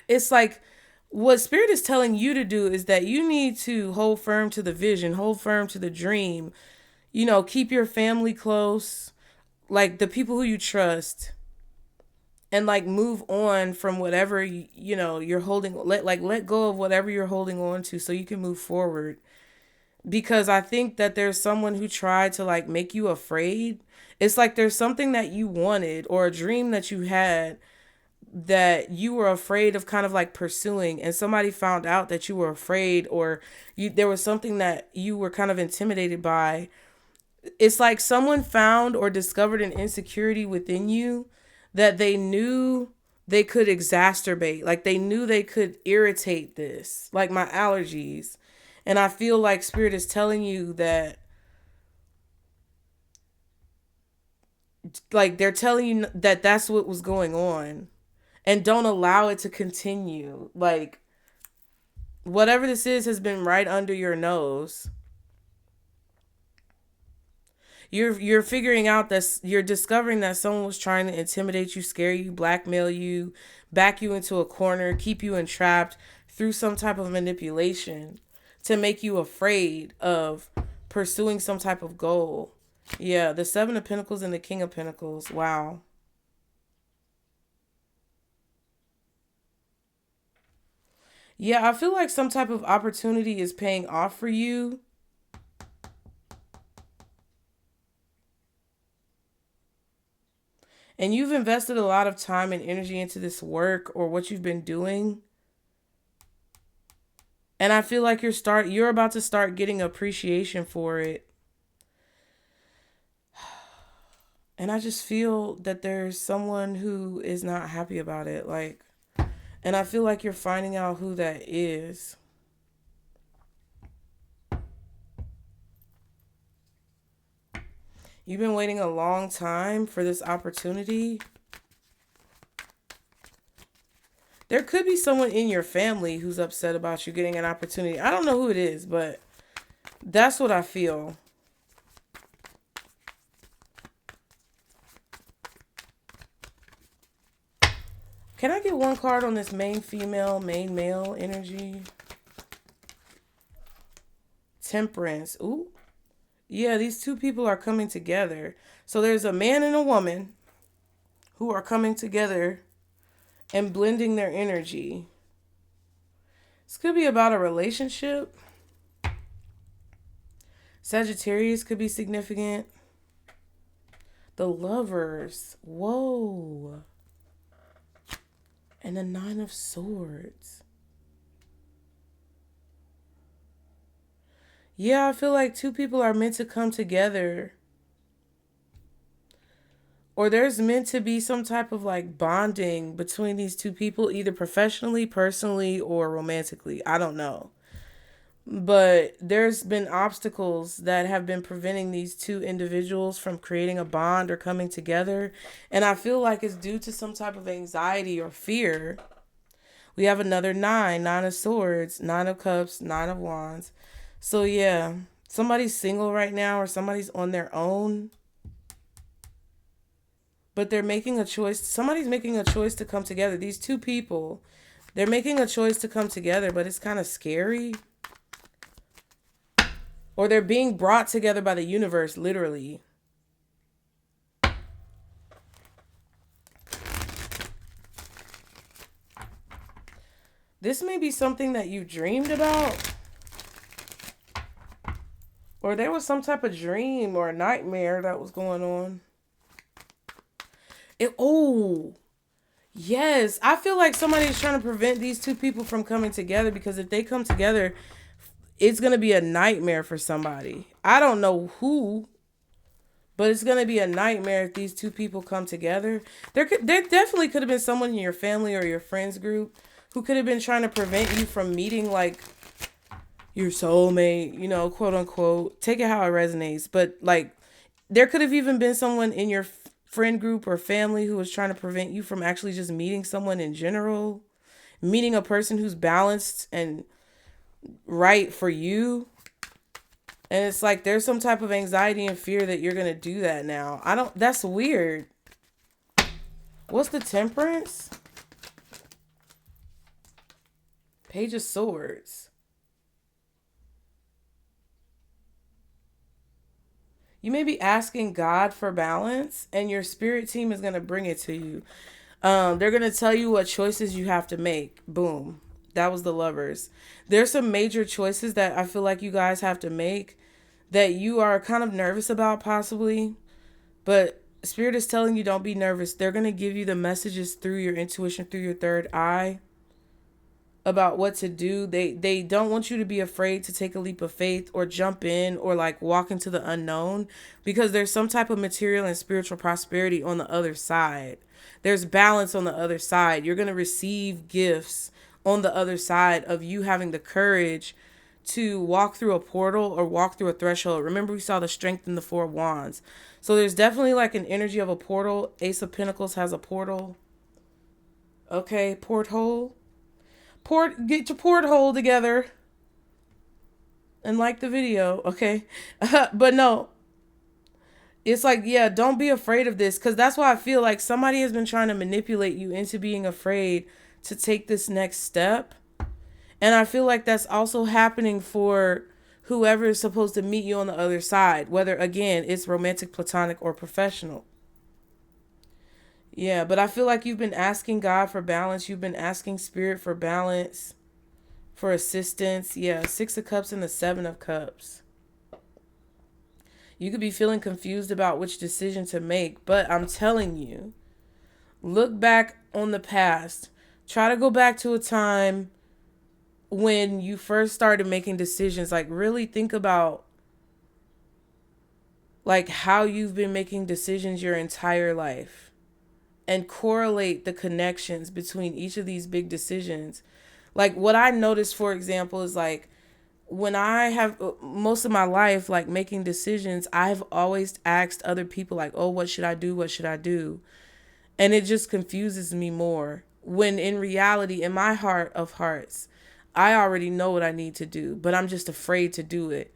it's like what spirit is telling you to do is that you need to hold firm to the vision, hold firm to the dream, keep your family close, like the people who you trust, and like move on from whatever you're holding, let go of whatever you're holding on to so you can move forward. Because I think that there's someone who tried to like make you afraid. It's like there's something that you wanted or a dream that you had that you were afraid of kind of like pursuing, and somebody found out that you were afraid, or there was something that you were kind of intimidated by. It's like someone found or discovered an insecurity within you that they knew they could exacerbate. Like they knew they could irritate this, like my allergies. And I feel like spirit is telling you that, like they're telling you that that's what was going on, and don't allow it to continue. Like whatever this is has been right under your nose. You're figuring out that you're discovering that someone was trying to intimidate you, scare you, blackmail you, back you into a corner, keep you entrapped through some type of manipulation to make you afraid of pursuing some type of goal. Yeah, the Seven of Pentacles and the King of Pentacles. Wow. Yeah, I feel like some type of opportunity is paying off for you. And you've invested a lot of time and energy into this work or what you've been doing. And I feel like you're about to start getting appreciation for it. And I just feel that there's someone who is not happy about it. And I feel like you're finding out who that is. You've been waiting a long time for this opportunity. There could be someone in your family who's upset about you getting an opportunity. I don't know who it is, but that's what I feel. Can I get one card on this main female, main male energy? Temperance. Ooh. Yeah, these two people are coming together. So there's a man and a woman who are coming together and blending their energy. This could be about a relationship. Sagittarius could be significant. The Lovers. Whoa. And the Nine of Swords. Yeah, I feel like two people are meant to come together. Or there's meant to be some type of like bonding between these two people, either professionally, personally, or romantically. I don't know. But there's been obstacles that have been preventing these two individuals from creating a bond or coming together. And I feel like it's due to some type of anxiety or fear. We have another nine of swords, Nine of Cups, Nine of Wands. So yeah, somebody's single right now or somebody's on their own. But they're making a choice. Somebody's making a choice to come together. These two people, they're making a choice to come together, but it's kind of scary. Or they're being brought together by the universe, literally. This may be something that you dreamed about. Or there was some type of dream or a nightmare that was going on. Yes. I feel like somebody's trying to prevent these two people from coming together, because if they come together, it's going to be a nightmare for somebody. I don't know who, But it's gonna be a nightmare if these two people come together. There definitely could have been someone in your family or your friends group who could have been trying to prevent you from meeting like your soulmate, you know, quote unquote. Take it how it resonates. But like, there could have even been someone in your friend group or family who was trying to prevent you from actually just meeting someone in general, meeting a person who's balanced and right for you. And it's like there's some type of anxiety and fear that you're gonna do that now. I don't. That's weird. What's the Temperance? Page of Swords. You may be asking God for balance, and your spirit team is gonna bring it to you. They're gonna tell you what choices you have to make. Boom. That was the Lovers. There's some major choices that I feel like you guys have to make that you are kind of nervous about, possibly. But Spirit is telling you don't be nervous. They're going to give you the messages through your intuition, through your third eye, about what to do. They don't want you to be afraid to take a leap of faith or jump in or like walk into the unknown, because there's some type of material and spiritual prosperity on the other side. There's balance on the other side. You're going to receive gifts on the other side of you having the courage to walk through a portal or walk through a threshold. Remember, we saw the Strength in the Four of Wands. So there's definitely like an energy of a portal. Ace of Pentacles has a portal. Okay, porthole. Get your porthole together. And like the video, okay? But no. It's like, yeah, don't be afraid of this. Because that's why I feel like somebody has been trying to manipulate you into being afraid to take this next step. And I feel like that's also happening for whoever is supposed to meet you on the other side, whether, again, it's romantic, platonic, or professional. Yeah, but I feel like you've been asking God for balance. You've been asking Spirit for balance, for assistance. Yeah, Six of Cups and the Seven of Cups. You could be feeling confused about which decision to make, but I'm telling you, look back on the past. Try to go back to a time when you first started making decisions. Like, really think about like how you've been making decisions your entire life and correlate the connections between each of these big decisions. Like, what I noticed, for example, is like when I have most of my life like making decisions, I've always asked other people like, oh, what should I do? What should I do? And it just confuses me more, when in reality, in my heart of hearts, I already know what I need to do, but I'm just afraid to do it.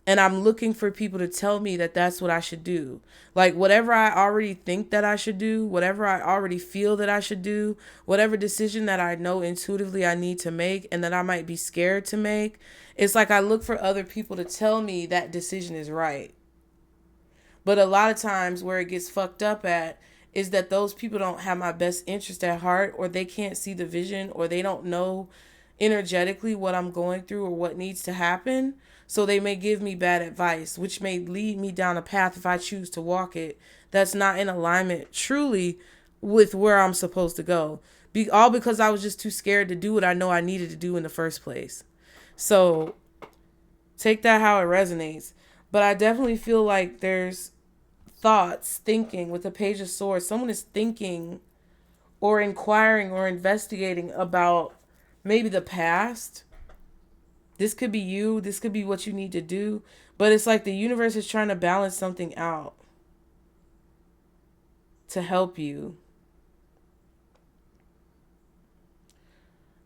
And I'm looking for people to tell me that that's what I should do. Like, whatever I already think that I should do, whatever I already feel that I should do, whatever decision that I know intuitively I need to make and that I might be scared to make, it's like I look for other people to tell me that decision is right. But a lot of times where it gets fucked up at is that those people don't have my best interest at heart, or they can't see the vision, or they don't know energetically what I'm going through or what needs to happen. So they may give me bad advice, which may lead me down a path, if I choose to walk it, that's not in alignment truly with where I'm supposed to go. All because I was just too scared to do what I know I needed to do in the first place. So take that how it resonates. But I definitely feel like there's thoughts, thinking with the Page of Swords. Someone is thinking or inquiring or investigating about maybe the past. This could be you. This could be what you need to do. But it's like the universe is trying to balance something out to help you.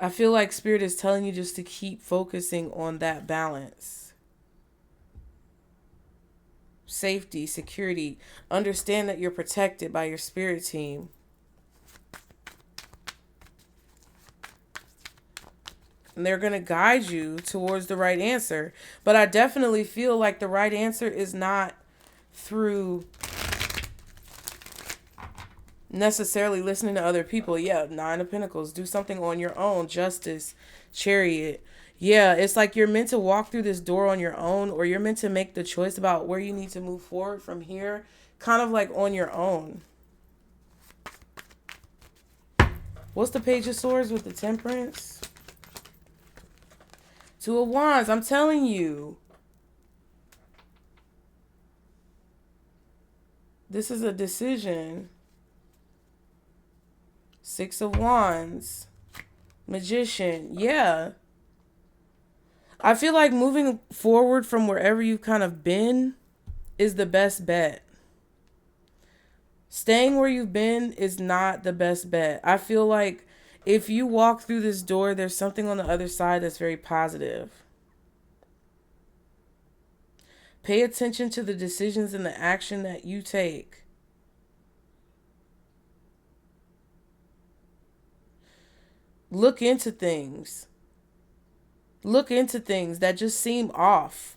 I feel like Spirit is telling you just to keep focusing on that balance. Safety, security. Understand that you're protected by your spirit team. And they're going to guide you towards the right answer. But I definitely feel like the right answer is not through necessarily listening to other people. Yeah, Nine of Pentacles. Do something on your own. Justice, Chariot. Yeah, it's like you're meant to walk through this door on your own, or you're meant to make the choice about where you need to move forward from here, kind of like on your own. What's the Page of Swords with the Temperance? Two of Wands. I'm telling you. This is a decision. 6 of Wands. Magician. Yeah. I feel like moving forward from wherever you've kind of been is the best bet. Staying where you've been is not the best bet. I feel like if you walk through this door, there's something on the other side that's very positive. Pay attention to the decisions and the action that you take. Look into things. Look into things that just seem off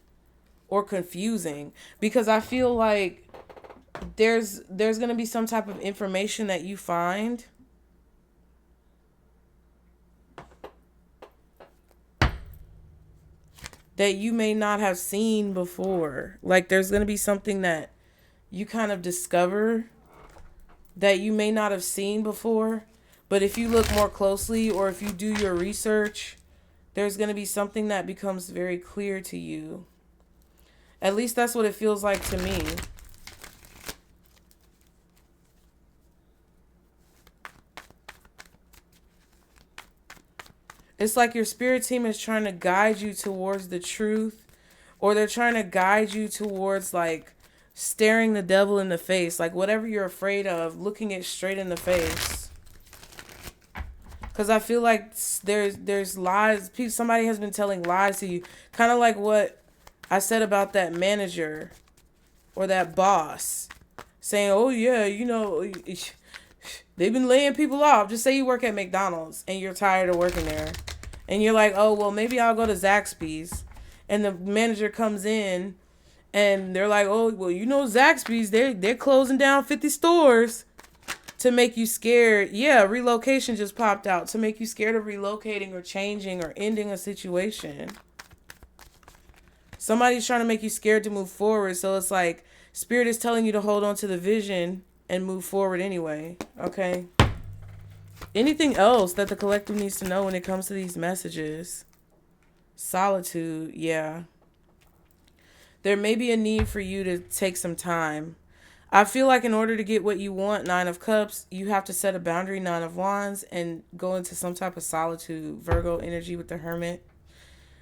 or confusing, because I feel like there's going to be some type of information that you find that you may not have seen before. Like there's going to be something that you kind of discover that you may not have seen before, but if you look more closely or if you do your research, there's going to be something that becomes very clear to you. At least that's what it feels like to me. It's like your spirit team is trying to guide you towards the truth, or they're trying to guide you towards like staring the devil in the face, like whatever you're afraid of, looking it straight in the face. Because I feel like there's lies. Somebody has been telling lies to you, kind of like what I said about that manager or that boss, saying, "Oh yeah, you know, they've been laying people off." Just say you work at McDonald's and you're tired of working there. And you're like, "Oh, well, maybe I'll go to Zaxby's." And the manager comes in and they're like, "Oh, well, you know, Zaxby's, they're closing down 50 stores." To make you scared. Yeah, relocation just popped out. To make you scared of relocating or changing or ending a situation. Somebody's trying to make you scared to move forward. So it's like Spirit is telling you to hold on to the vision and move forward anyway. Okay. Anything else that the collective needs to know when it comes to these messages? Solitude. Yeah. There may be a need for you to take some time. I feel like in order to get what you want, 9 of Cups, you have to set a boundary, 9 of Wands, and go into some type of solitude. Virgo energy with the Hermit.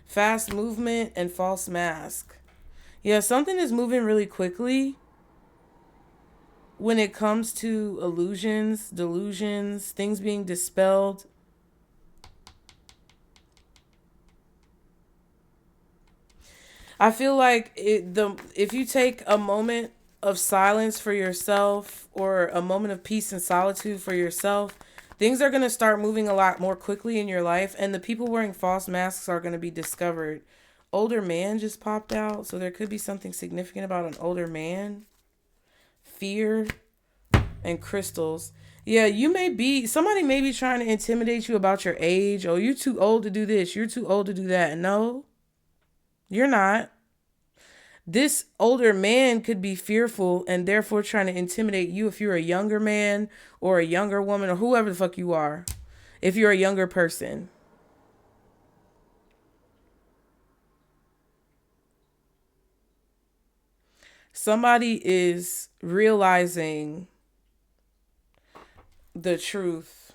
Fast movement and false mask. Yeah, something is moving really quickly when it comes to illusions, delusions, things being dispelled. I feel like if you take a moment of silence for yourself or a moment of peace and solitude for yourself, things are going to start moving a lot more quickly in your life, and the people wearing false masks are going to be discovered. Older man just popped out, so there could be something significant about an older man. Fear and crystals. Yeah, somebody may be trying to intimidate you about your age. Oh, you're too old to do this. You're too old to do that. No, you're not. This older man could be fearful and therefore trying to intimidate you if you're a younger man or a younger woman or whoever the fuck you are. If you're a younger person. Somebody is realizing the truth.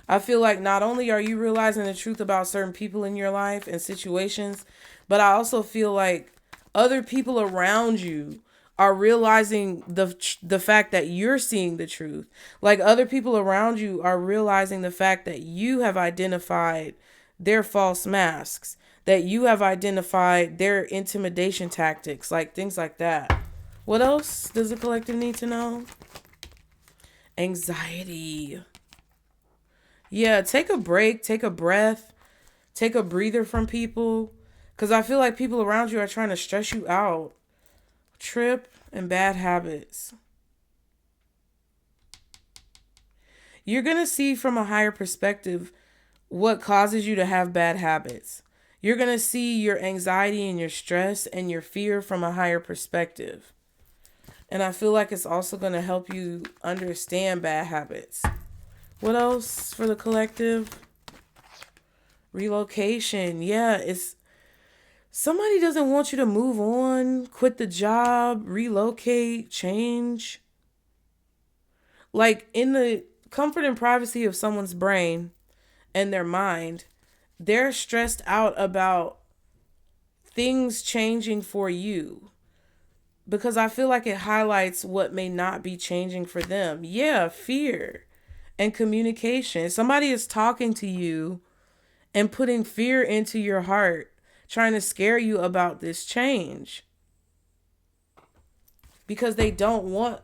I feel like not only are you realizing the truth about certain people in your life and situations, but I also feel like other people around you are realizing the fact that you're seeing the truth. Like other people around you are realizing the fact that you have identified their false masks, that you have identified their intimidation tactics, like things like that. What else does the collective need to know? Anxiety. Yeah, take a break, take a breath, take a breather from people. Because I feel like people around you are trying to stress you out. Trip and bad habits. You're going to see from a higher perspective what causes you to have bad habits. You're going to see your anxiety and your stress and your fear from a higher perspective. And I feel like it's also going to help you understand bad habits. What else for the collective? Relocation. Yeah, it's Somebody doesn't want you to move on, quit the job, relocate, change. Like in the comfort and privacy of someone's brain and their mind, they're stressed out about things changing for you. Because I feel like it highlights what may not be changing for them. Yeah, fear and communication. Somebody is talking to you and putting fear into your heart, trying to scare you about this change. Because they don't want,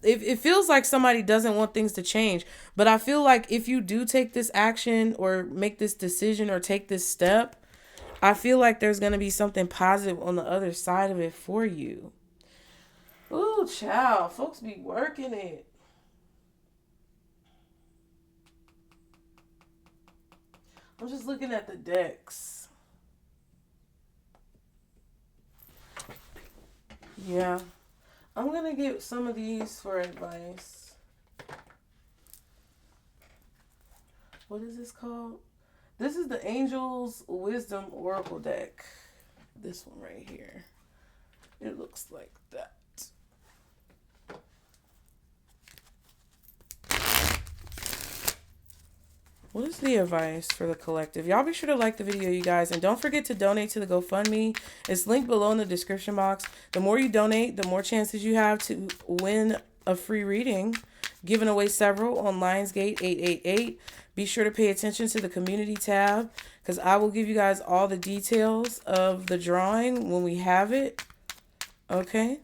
it feels like somebody doesn't want things to change. But I feel like if you do take this action or make this decision or take this step, I feel like there's going to be something positive on the other side of it for you. Ooh, child. Folks be working it. I'm just looking at the decks. Yeah. I'm going to get some of these for advice. What is this called? This is the Angel's Wisdom Oracle deck. This one right here. It looks like that. What is the advice for the collective? Y'all be sure to like the video, you guys. And don't forget to donate to the GoFundMe. It's linked below in the description box. The more you donate, the more chances you have to win a free reading. Giving away several on Lionsgate 888. Be sure to pay attention to the community tab, because I will give you guys all the details of the drawing when we have it. Okay?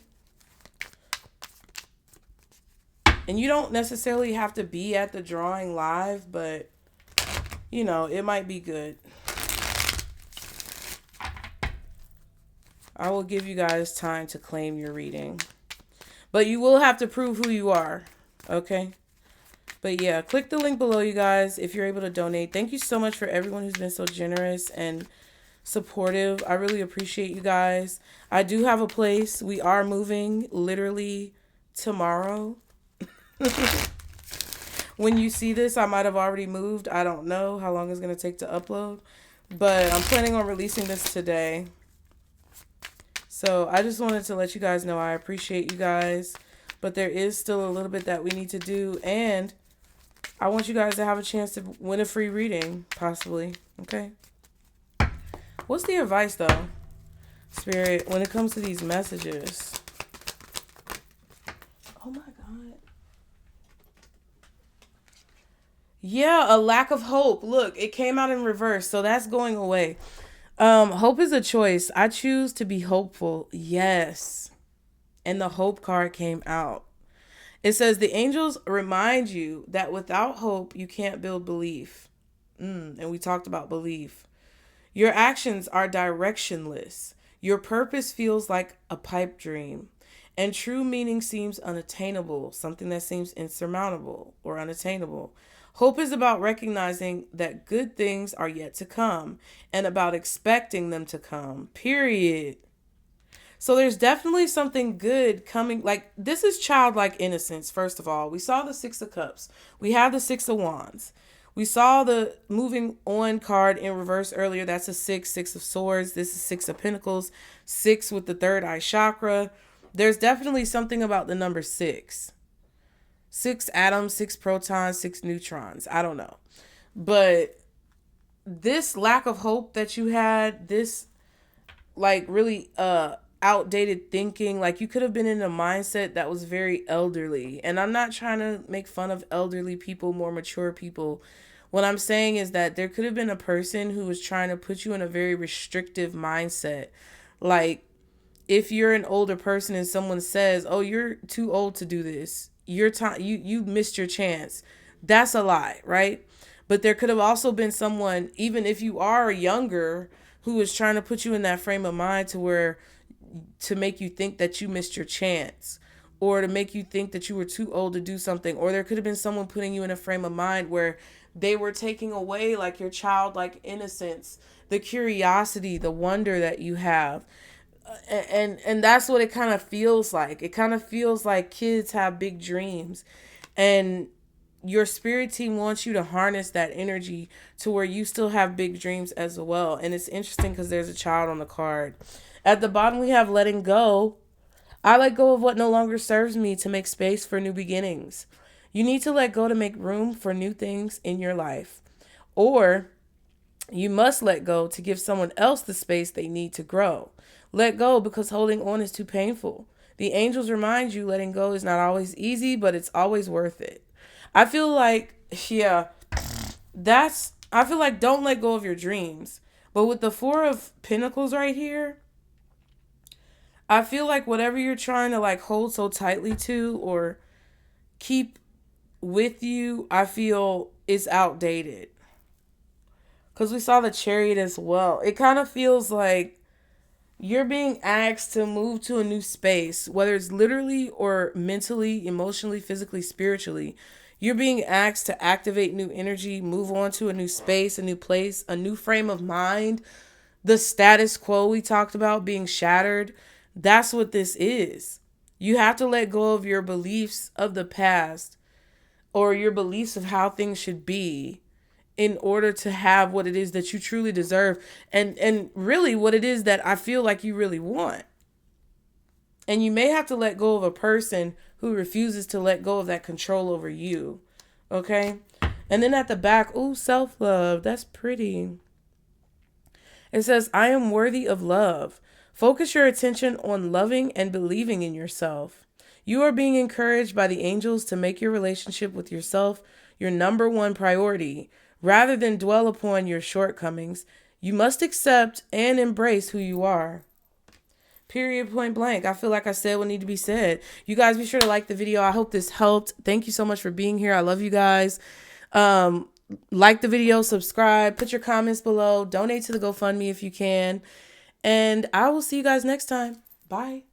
And you don't necessarily have to be at the drawing live, but you know, it might be good. I will give you guys time to claim your reading. But you will have to prove who you are. Okay? But yeah, click the link below, you guys, if you're able to donate. Thank you so much for everyone who's been so generous and supportive. I really appreciate you guys. I do have a place. We are moving literally tomorrow. When you see this, I might have already moved. I don't know how long it's going to take to upload. But I'm planning on releasing this today. So I just wanted to let you guys know I appreciate you guys. But there is still a little bit that we need to do. And I want you guys to have a chance to win a free reading, possibly. Okay? What's the advice, though, Spirit, when it comes to these messages? Oh, my God. Yeah, a lack of hope. Look, it came out in reverse, so that's going away. Hope is a choice. I choose to be hopeful. Yes. And the hope card came out. It says the angels remind you that without hope, you can't build belief. And we talked about belief. Your actions are directionless. Your purpose feels like a pipe dream. And true meaning seems unattainable, something that seems insurmountable or unattainable. Hope is about recognizing that good things are yet to come and about expecting them to come, period. So there's definitely something good coming. Like, this is childlike innocence, first of all. We saw the Six of Cups. We have the Six of Wands. We saw the moving on card in reverse earlier. That's a Six of Swords. This is Six of Pentacles. 6 with the third eye chakra. There's definitely something about the number 6. 6 atoms, 6 protons, 6 neutrons. I don't know. But this lack of hope that you had, this like really outdated thinking, like you could have been in a mindset that was very elderly. And I'm not trying to make fun of elderly people, more mature people. What I'm saying is that there could have been a person who was trying to put you in a very restrictive mindset. Like, if you're an older person and someone says, "Oh, you're too old to do this. Your time, you missed your chance." That's a lie, right? But there could have also been someone, even if you are younger, who is trying to put you in that frame of mind to make you think that you missed your chance, or to make you think that you were too old to do something. Or there could have been someone putting you in a frame of mind where they were taking away like your childlike innocence, the curiosity, the wonder that you have. And that's what it kind of feels like. It kind of feels like kids have big dreams, and your spirit team wants you to harness that energy to where you still have big dreams as well. And it's interesting because there's a child on the card. At the bottom, we have letting go. I let go of what no longer serves me to make space for new beginnings. You need to let go to make room for new things in your life. Or you must let go to give someone else the space they need to grow. Let go because holding on is too painful. The angels remind you letting go is not always easy, but it's always worth it. I feel like, yeah, I feel like don't let go of your dreams. But with the Four of Pentacles right here, I feel like whatever you're trying to like hold so tightly to or keep with you, I feel is outdated. Because we saw the Chariot as well. It kind of feels like you're being asked to move to a new space, whether it's literally or mentally, emotionally, physically, spiritually. You're being asked to activate new energy, move on to a new space, a new place, a new frame of mind. The status quo we talked about being shattered. That's what this is. You have to let go of your beliefs of the past or your beliefs of how things should be in order to have what it is that you truly deserve and really what it is that I feel like you really want. And you may have to let go of a person who refuses to let go of that control over you. Okay? And then at the back, ooh, self-love. That's pretty. It says, I am worthy of love. Focus your attention on loving and believing in yourself. You are being encouraged by the angels to make your relationship with yourself your number one priority. Rather than dwell upon your shortcomings, you must accept and embrace who you are. Period, point blank. I feel like I said what needed to be said. You guys be sure to like the video. I hope this helped. Thank you so much for being here. I love you guys. Like the video, subscribe, put your comments below, donate to the GoFundMe if you can. And I will see you guys next time. Bye.